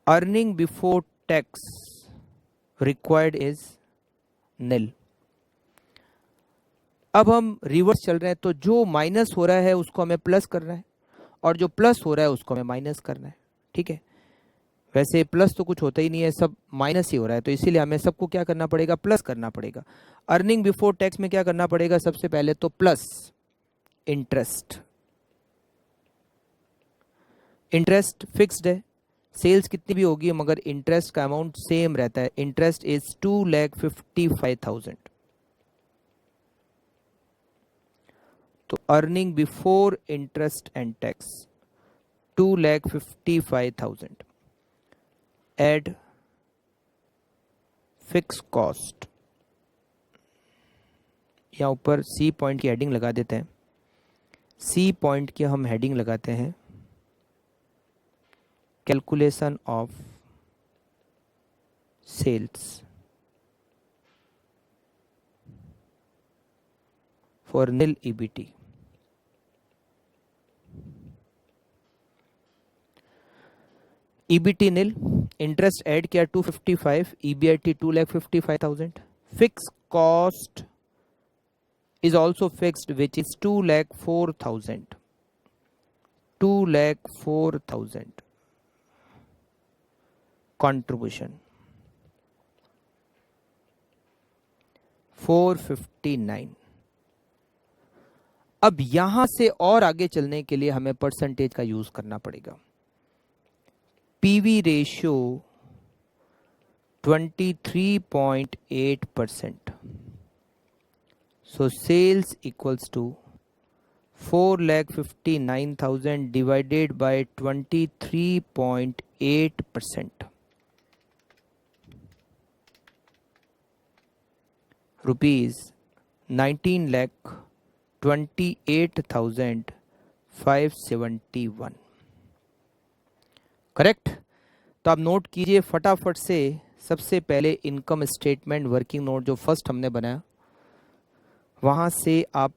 earning before tax required is nil. अब हम रिवर्स चल रहे हैं, तो जो माइनस हो रहा है उसको हमें प्लस करना है और जो प्लस हो रहा है उसको हमें माइनस करना है। ठीक है, वैसे प्लस तो कुछ होता ही नहीं है, सब माइनस ही हो रहा है, तो इसीलिए हमें सबको क्या करना पड़ेगा, प्लस करना पड़ेगा। अर्निंग बिफोर टैक्स में क्या करना पड़ेगा, सबसे पहले तो प्लस इंटरेस्ट। इंटरेस्ट फिक्स्ड है, सेल्स कितनी भी होगी मगर इंटरेस्ट का अमाउंट सेम रहता है। Interest is 2,55,000। तो earning before interest and tax 2,55,000, add fix cost, यहाँ ऊपर सी पॉइंट की हेडिंग लगा देते हैं। सी पॉइंट की हम हेडिंग लगाते हैं calculation of sales for nil EBT. EBT nil, interest add किया 255, EBIT 2,55,000, fix cost is also fixed which is 2,04,000, 2,04,000 contribution 459। अब यहां से और आगे चलने के लिए हमें परसेंटेज का यूज करना पड़ेगा। PV ratio 23.8%, so sales equals to 4,59,000 divided by 23.8%, rupees 19,28,571। Correct. तो आप नोट कीजिए फटाफट से। सबसे पहले इनकम स्टेटमेंट वर्किंग नोट जो फर्स्ट हमने बनाया वहाँ से आप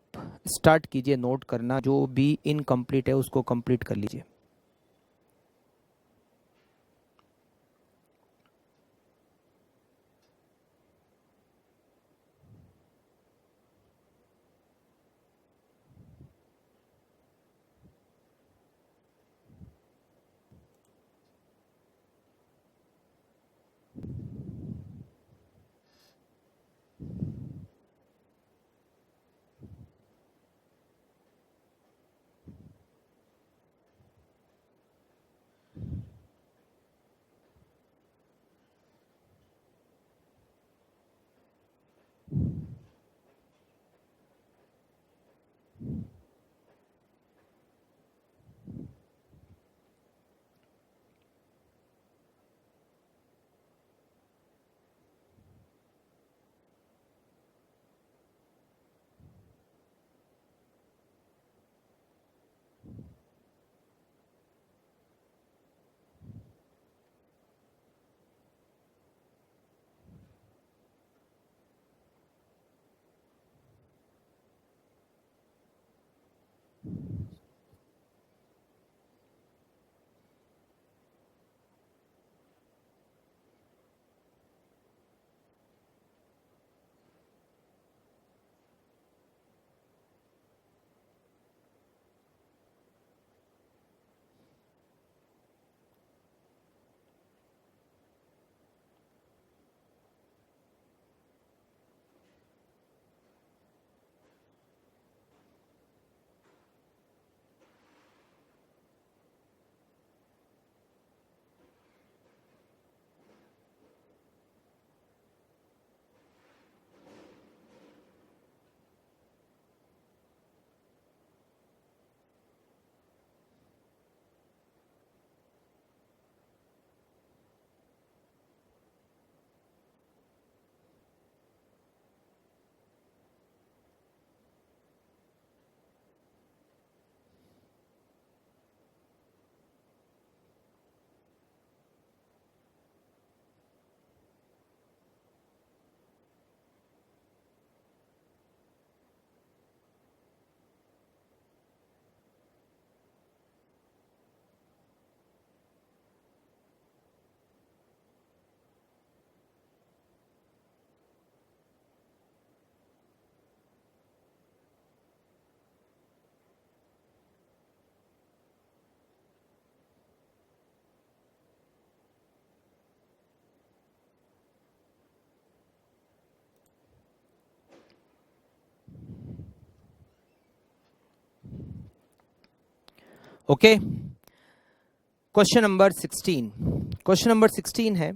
स्टार्ट कीजिए नोट करना, जो भी इनकम्प्लीट है उसको कंप्लीट कर लीजिए। Okay, question number 16। Question number 16 है,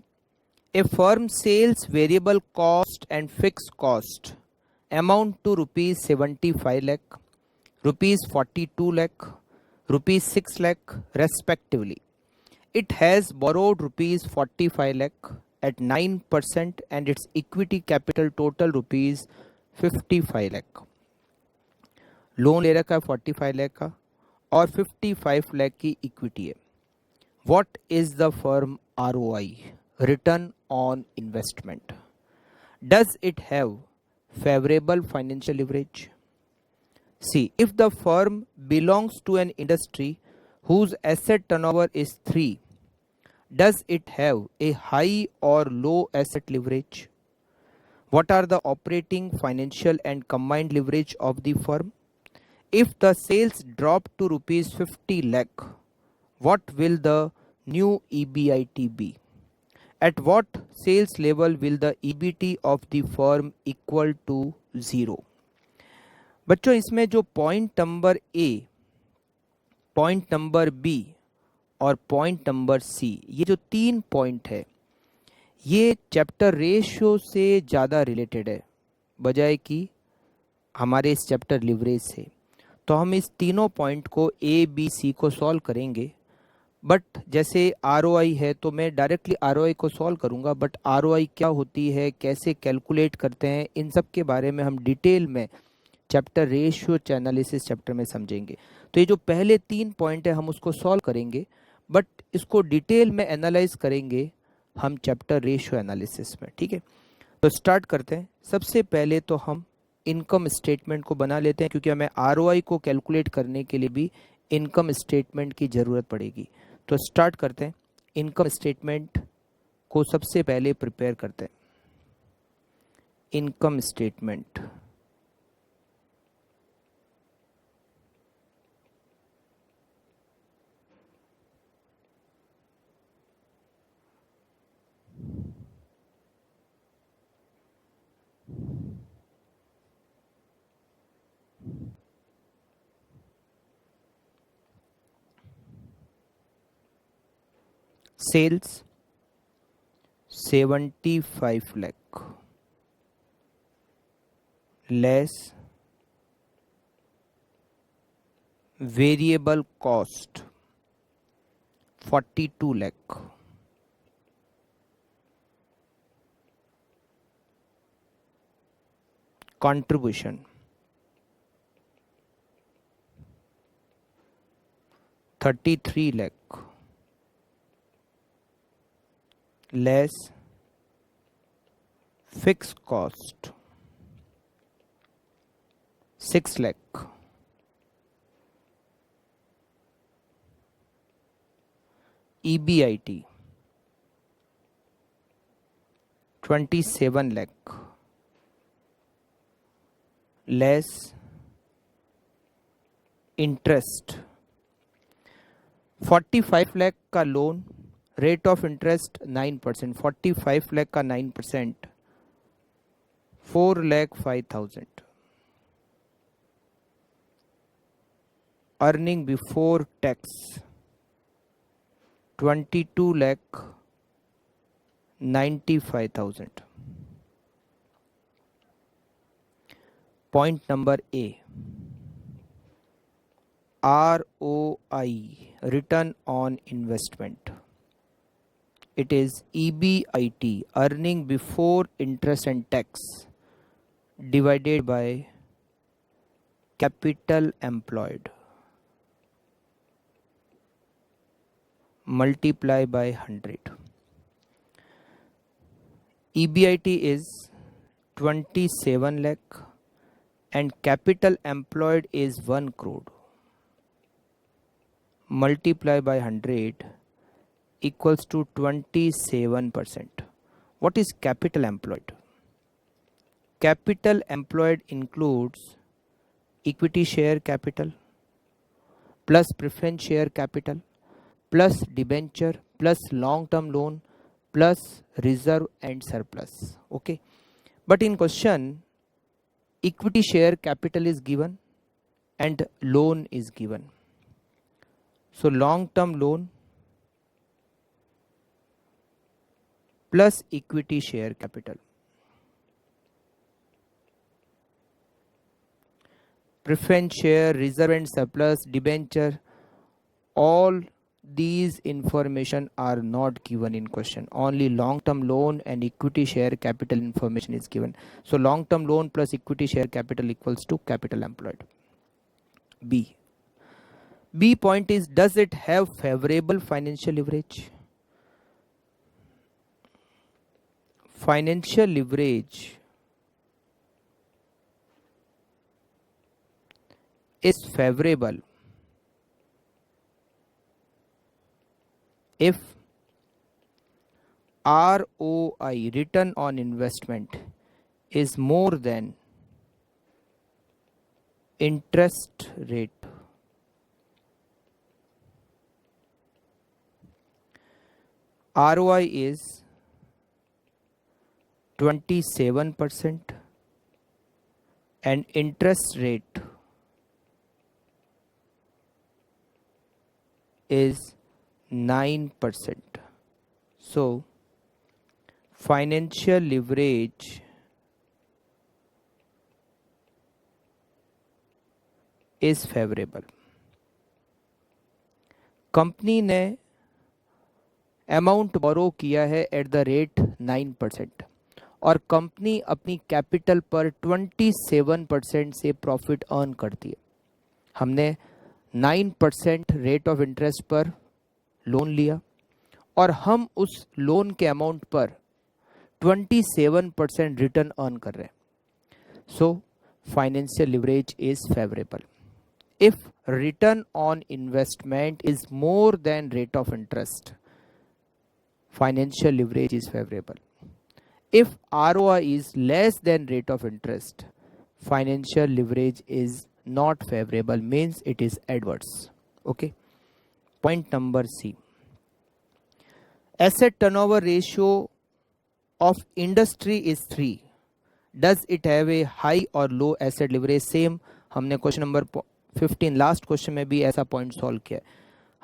a firm sales variable cost and fix cost amount to rupees 75 lakh, rupees 42 lakh, rupees 6 lakh respectively. It has borrowed rupees 45 lakh at 9% and its equity capital total rupees 55 lakh. Loan ले रखा है 45 लाख का और 55 लाख की equity है. What is the firm ROI, return on investment? Does it have favorable financial leverage? See, if the firm belongs to an industry whose asset turnover is 3, does it have a high or low asset leverage? What are the operating, financial and combined leverage of the firm? If the sales drop to rupees 50 lakh, what will the new EBIT be? At what sales level will the EBT of the firm equal to 0? बच्चों, इसमें जो point number A, point number B और point number C, ये जो 3 point है, ये chapter ratio से ज़्यादा रिलेटेड है बजाय कि हमारे इस चैप्टर लिवरेज से. तो हम इस तीनों पॉइंट को ए बी सी को सॉल्व करेंगे. बट जैसे ROI है तो मैं डायरेक्टली ROI को सॉल्व करूंगा, बट ROI क्या होती है, कैसे कैलकुलेट करते हैं, इन सब के बारे में हम डिटेल में चैप्टर रेशियो एनालिसिस चैप्टर में समझेंगे. तो ये जो पहले 3 पॉइंट है हम उसको सॉल्व करेंगे, बट इसको डिटेल में एनालाइज करेंगे हम चैप्टर रेशियो एनालिसिस में. ठीक है, तो स्टार्ट करते हैं. सबसे पहले तो हम इनकम स्टेटमेंट को बना लेते हैं, क्योंकि हमें ROI को कैलकुलेट करने के लिए भी इनकम स्टेटमेंट की ज़रूरत पड़ेगी. तो स्टार्ट करते हैं. इनकम स्टेटमेंट को सबसे पहले प्रिपेयर करते हैं. Income statement, sales 75 lakh less variable cost 42 lakh, contribution 33 lakh less fixed cost 6 lakh, EBIT 27 lakh less interest 45 lakh का loan, rate of interest 9%, 45 lakh का 9% 4,05,000. Earning before tax 22,95,000. Point number A, ROI, return on investment. It is EBIT, earning before interest and tax, divided by capital employed, multiply by 100. EBIT is 27 lakh and capital employed is 1 crore. Multiply by 100 equals to 27%. What is capital employed? Capital employed includes equity share capital plus preference share capital plus debenture plus long term loan plus reserve and surplus. Okay, but in question equity share capital is given and loan is given. So long term loan plus equity share capital. Preference share, reserve and surplus, debenture, all these information are not given in question. Only long term loan and equity share capital information is given. So long term loan plus equity share capital equals to capital employed. B point is, does it have favorable financial leverage? Financial leverage is favorable if ROI, return on investment, is more than interest rate. ROI is 27% and interest rate is 9%. So financial leverage is favorable. Company ने amount borrow किया है eight the rate 9% और company अपनी capital पर 27% से profit earn करती है. हमने 9% रेट ऑफ इंटरेस्ट पर लोन लिया और हम उस लोन के अमाउंट पर 27% रिटर्न अर्न कर रहे हैं. So financial leverage is favourable if return on investment is more than rate of interest. Financial leverage is favorable. If ROI is less than rate of interest, financial leverage is not favorable, means it is adverse. Okay. Point number C. Asset turnover ratio of industry is 3. Does it have a high or low asset leverage? Same हमने question number 15 last question में भी ऐसा point solve किया.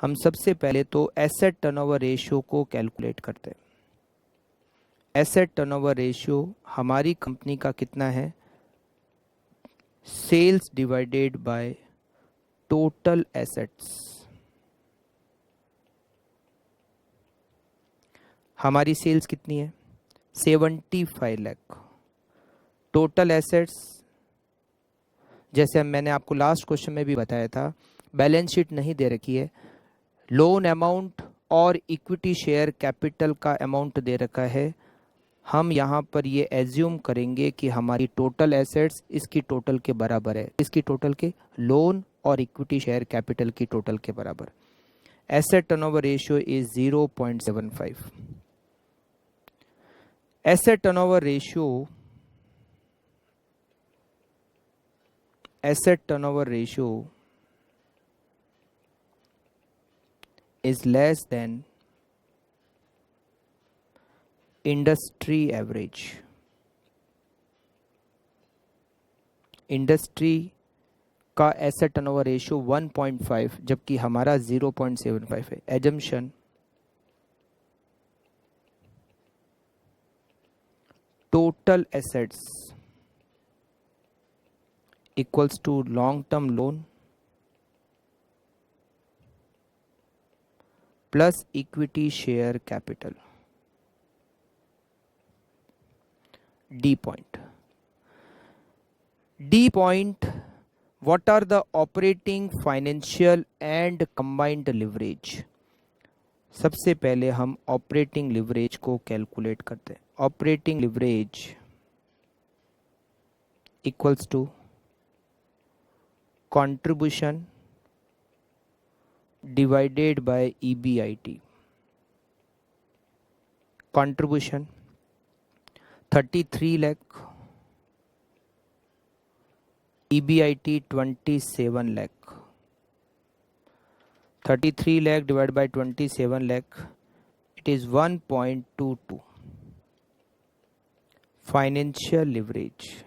हम सबसे पहले तो asset turnover ratio को कैलकुलेट करते हैं. एसेट टर्नओवर रेशियो हमारी कंपनी का कितना है? Sales divided by total assets. हमारी सेल्स कितनी है? 75 लाख. टोटल एसेट्स जैसे मैंने आपको लास्ट क्वेश्चन में भी बताया था, बैलेंस शीट नहीं दे रखी है. लोन अमाउंट और इक्विटी शेयर कैपिटल का अमाउंट दे रखा है. हम यहाँ पर ये एज्यूम करेंगे कि हमारी टोटल एसेट्स इसकी टोटल के बराबर है. इसकी टोटल के? लोन और इक्विटी शेयर कैपिटल की टोटल के बराबर. Asset turnover ratio is 0.75. Asset turnover ratio is less than industry average. Industry का एसेट टर्नओवर रेशियो 1.5 जबकि हमारा 0.75 है. Assumption total assets equals to long term loan plus equity share capital. D point. What are the operating, financial and combined leverage? सबसे पहले हम operating leverage को calculate करते हैं. Operating leverage equals to contribution divided by EBIT. Contribution 33 lakh, EBIT 27 lakh. 33 lakh divided by 27 lakh, it is 1.22. Financial leverage.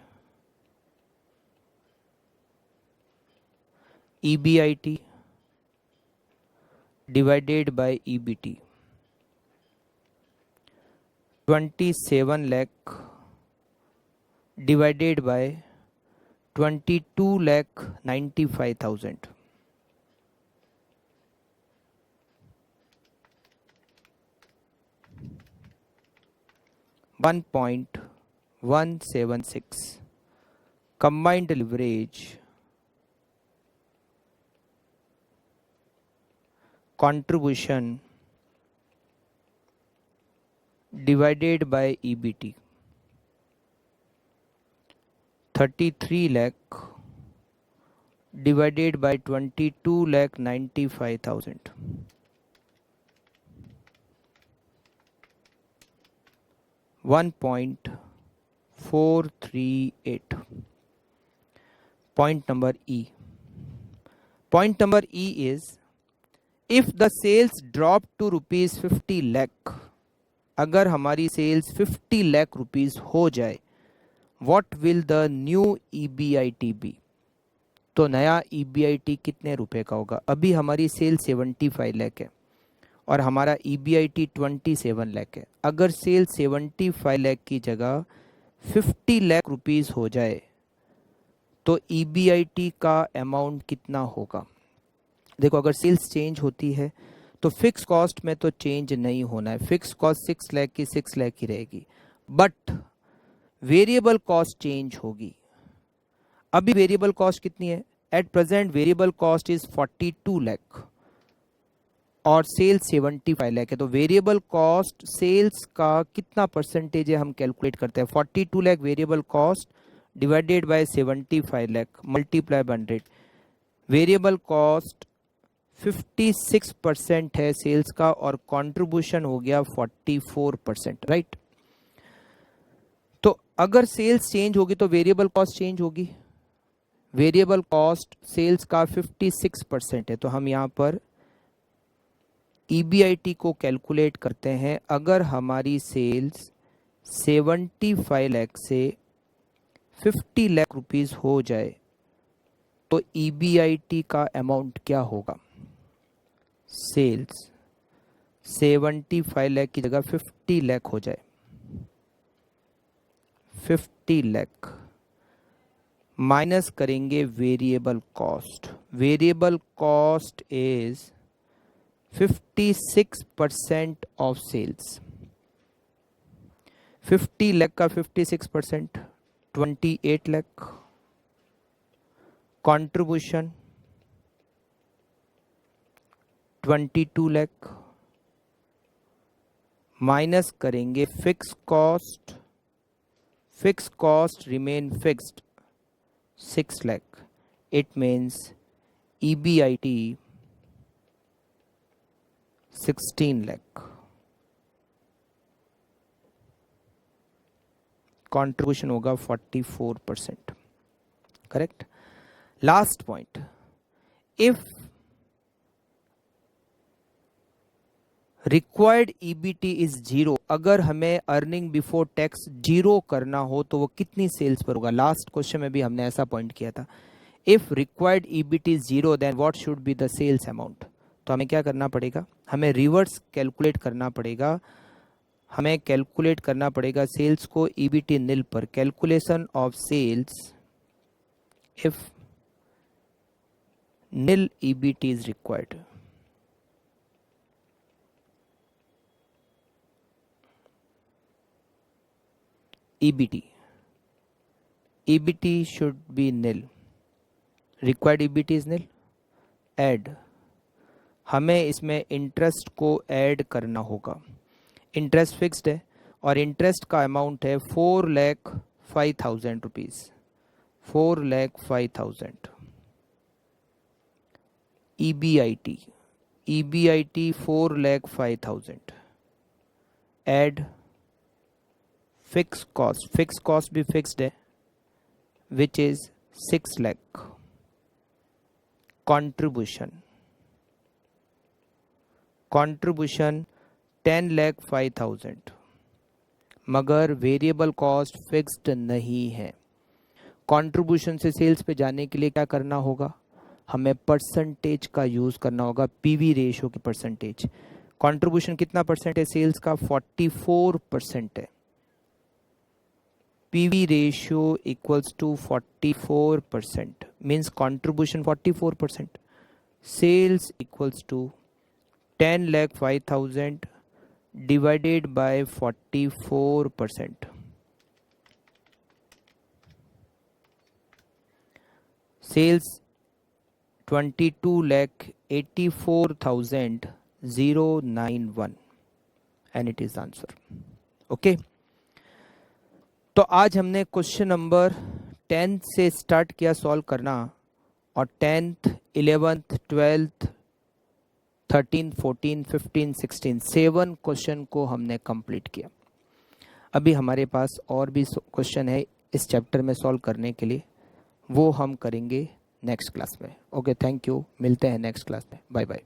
EBIT divided bye EBT 27 lakh divided by 22,95,000. 1.176 combined leverage contribution divided by EBT 33 lakh divided by 22,95,000. 1.438. Point number E. Point number E is, if the sales drop to rupees 50 lakh, अगर हमारी sales 50 lakh rupees हो जाए, what will the new EBIT be? तो नया EBIT कितने रुपए का होगा? अभी हमारी सेल 75 लाख है और हमारा EBIT 27 लाख है। अगर सेल 75 लाख की जगह 50 लाख रुपीस हो जाए तो EBIT का अमाउंट कितना होगा? देखो, अगर सेल्स चेंज होती है तो फिक्स कॉस्ट में तो चेंज नहीं होना है, फिक्स कॉस्ट 6 लाख की 6 लाख ही रहेगी, बट वेरिएबल कॉस्ट चेंज होगी। अभी वेरिएबल कॉस्ट कितनी है? At present variable cost is 42 lakh और सेल्स 75 लाख है, तो वेरिएबल कॉस्ट सेल्स का कितना परसेंटेज है हम कैलकुलेट करते हैं। 42 lakh variable cost divided by 75 lakh multiply by 100, variable cost 56% है सेल्स का और कंट्रीब्यूशन हो गया 44%, राइट। तो अगर सेल्स चेंज होगी तो वेरिएबल कॉस्ट चेंज होगी। वेरिएबल कॉस्ट सेल्स का 56% है, तो हम यहां पर EBIT को कैलकुलेट करते हैं। अगर हमारी सेल्स 75 लाख से 50 लाख रुपीस हो जाए तो EBIT का अमाउंट क्या होगा? सेल्स 75 लाख की जगह 50 लाख हो जाए, 50 लाख माइनस करेंगे variable cost. Variable cost is 56% of sales. 50 lakh का 56% 28 लाख। कंट्रीब्यूशन 22 लाख माइनस करेंगे fix cost. Fix cost remain fixed 6 lakh. It means EBIT 16 lakh. Contribution होगा 44%. Correct? Last point. If required EBT is 0, अगर हमें अर्निंग बिफोर टैक्स 0 करना हो तो वो कितनी सेल्स पर होगा? लास्ट क्वेश्चन में भी हमने ऐसा पॉइंट किया था। If required EBT is 0 then what should be the sales amount? तो हमें क्या करना पड़ेगा? हमें रिवर्स कैलकुलेट करना पड़ेगा। हमें कैलकुलेट करना पड़ेगा सेल्स को EBT निल पर। Calculation of sales if nil EBT is required. EBT should be nil. Required EBT is nil. Add. हमें इसमें इंटरेस्ट को ऐड करना होगा। इंटरेस्ट फिक्स्ड है और इंटरेस्ट का अमाउंट है 4,05,000 rupees. 4,05,000। EBIT 4,05,000। Add fix cost भी फिक्स्ड है विच इज 6 लाख। कंट्रीब्यूशन 10,05,000 मगर वेरिएबल कॉस्ट फिक्स्ड नहीं है। कंट्रीब्यूशन से सेल्स पे जाने के लिए क्या करना होगा? हमें परसेंटेज का यूज़ करना होगा, पीवी रेशियो की परसेंटेज। कंट्रीब्यूशन कितना परसेंट है सेल्स का? 44% है। PV ratio equals to 44%, means contribution 44%। Sales equals to 10,05,000 divided by 44%. Sales 22,84,091 and it is the answer. Okay. तो आज हमने क्वेश्चन नंबर 10 से स्टार्ट किया सॉल्व करना, और 10th 11th 12th 13 14 15 16 7 क्वेश्चन को हमने कंप्लीट किया। अभी हमारे पास और भी क्वेश्चन है इस चैप्टर में सॉल्व करने के लिए, वो हम करेंगे नेक्स्ट क्लास में। ओके, थैंक यू, मिलते हैं नेक्स्ट क्लास में। Bye bye.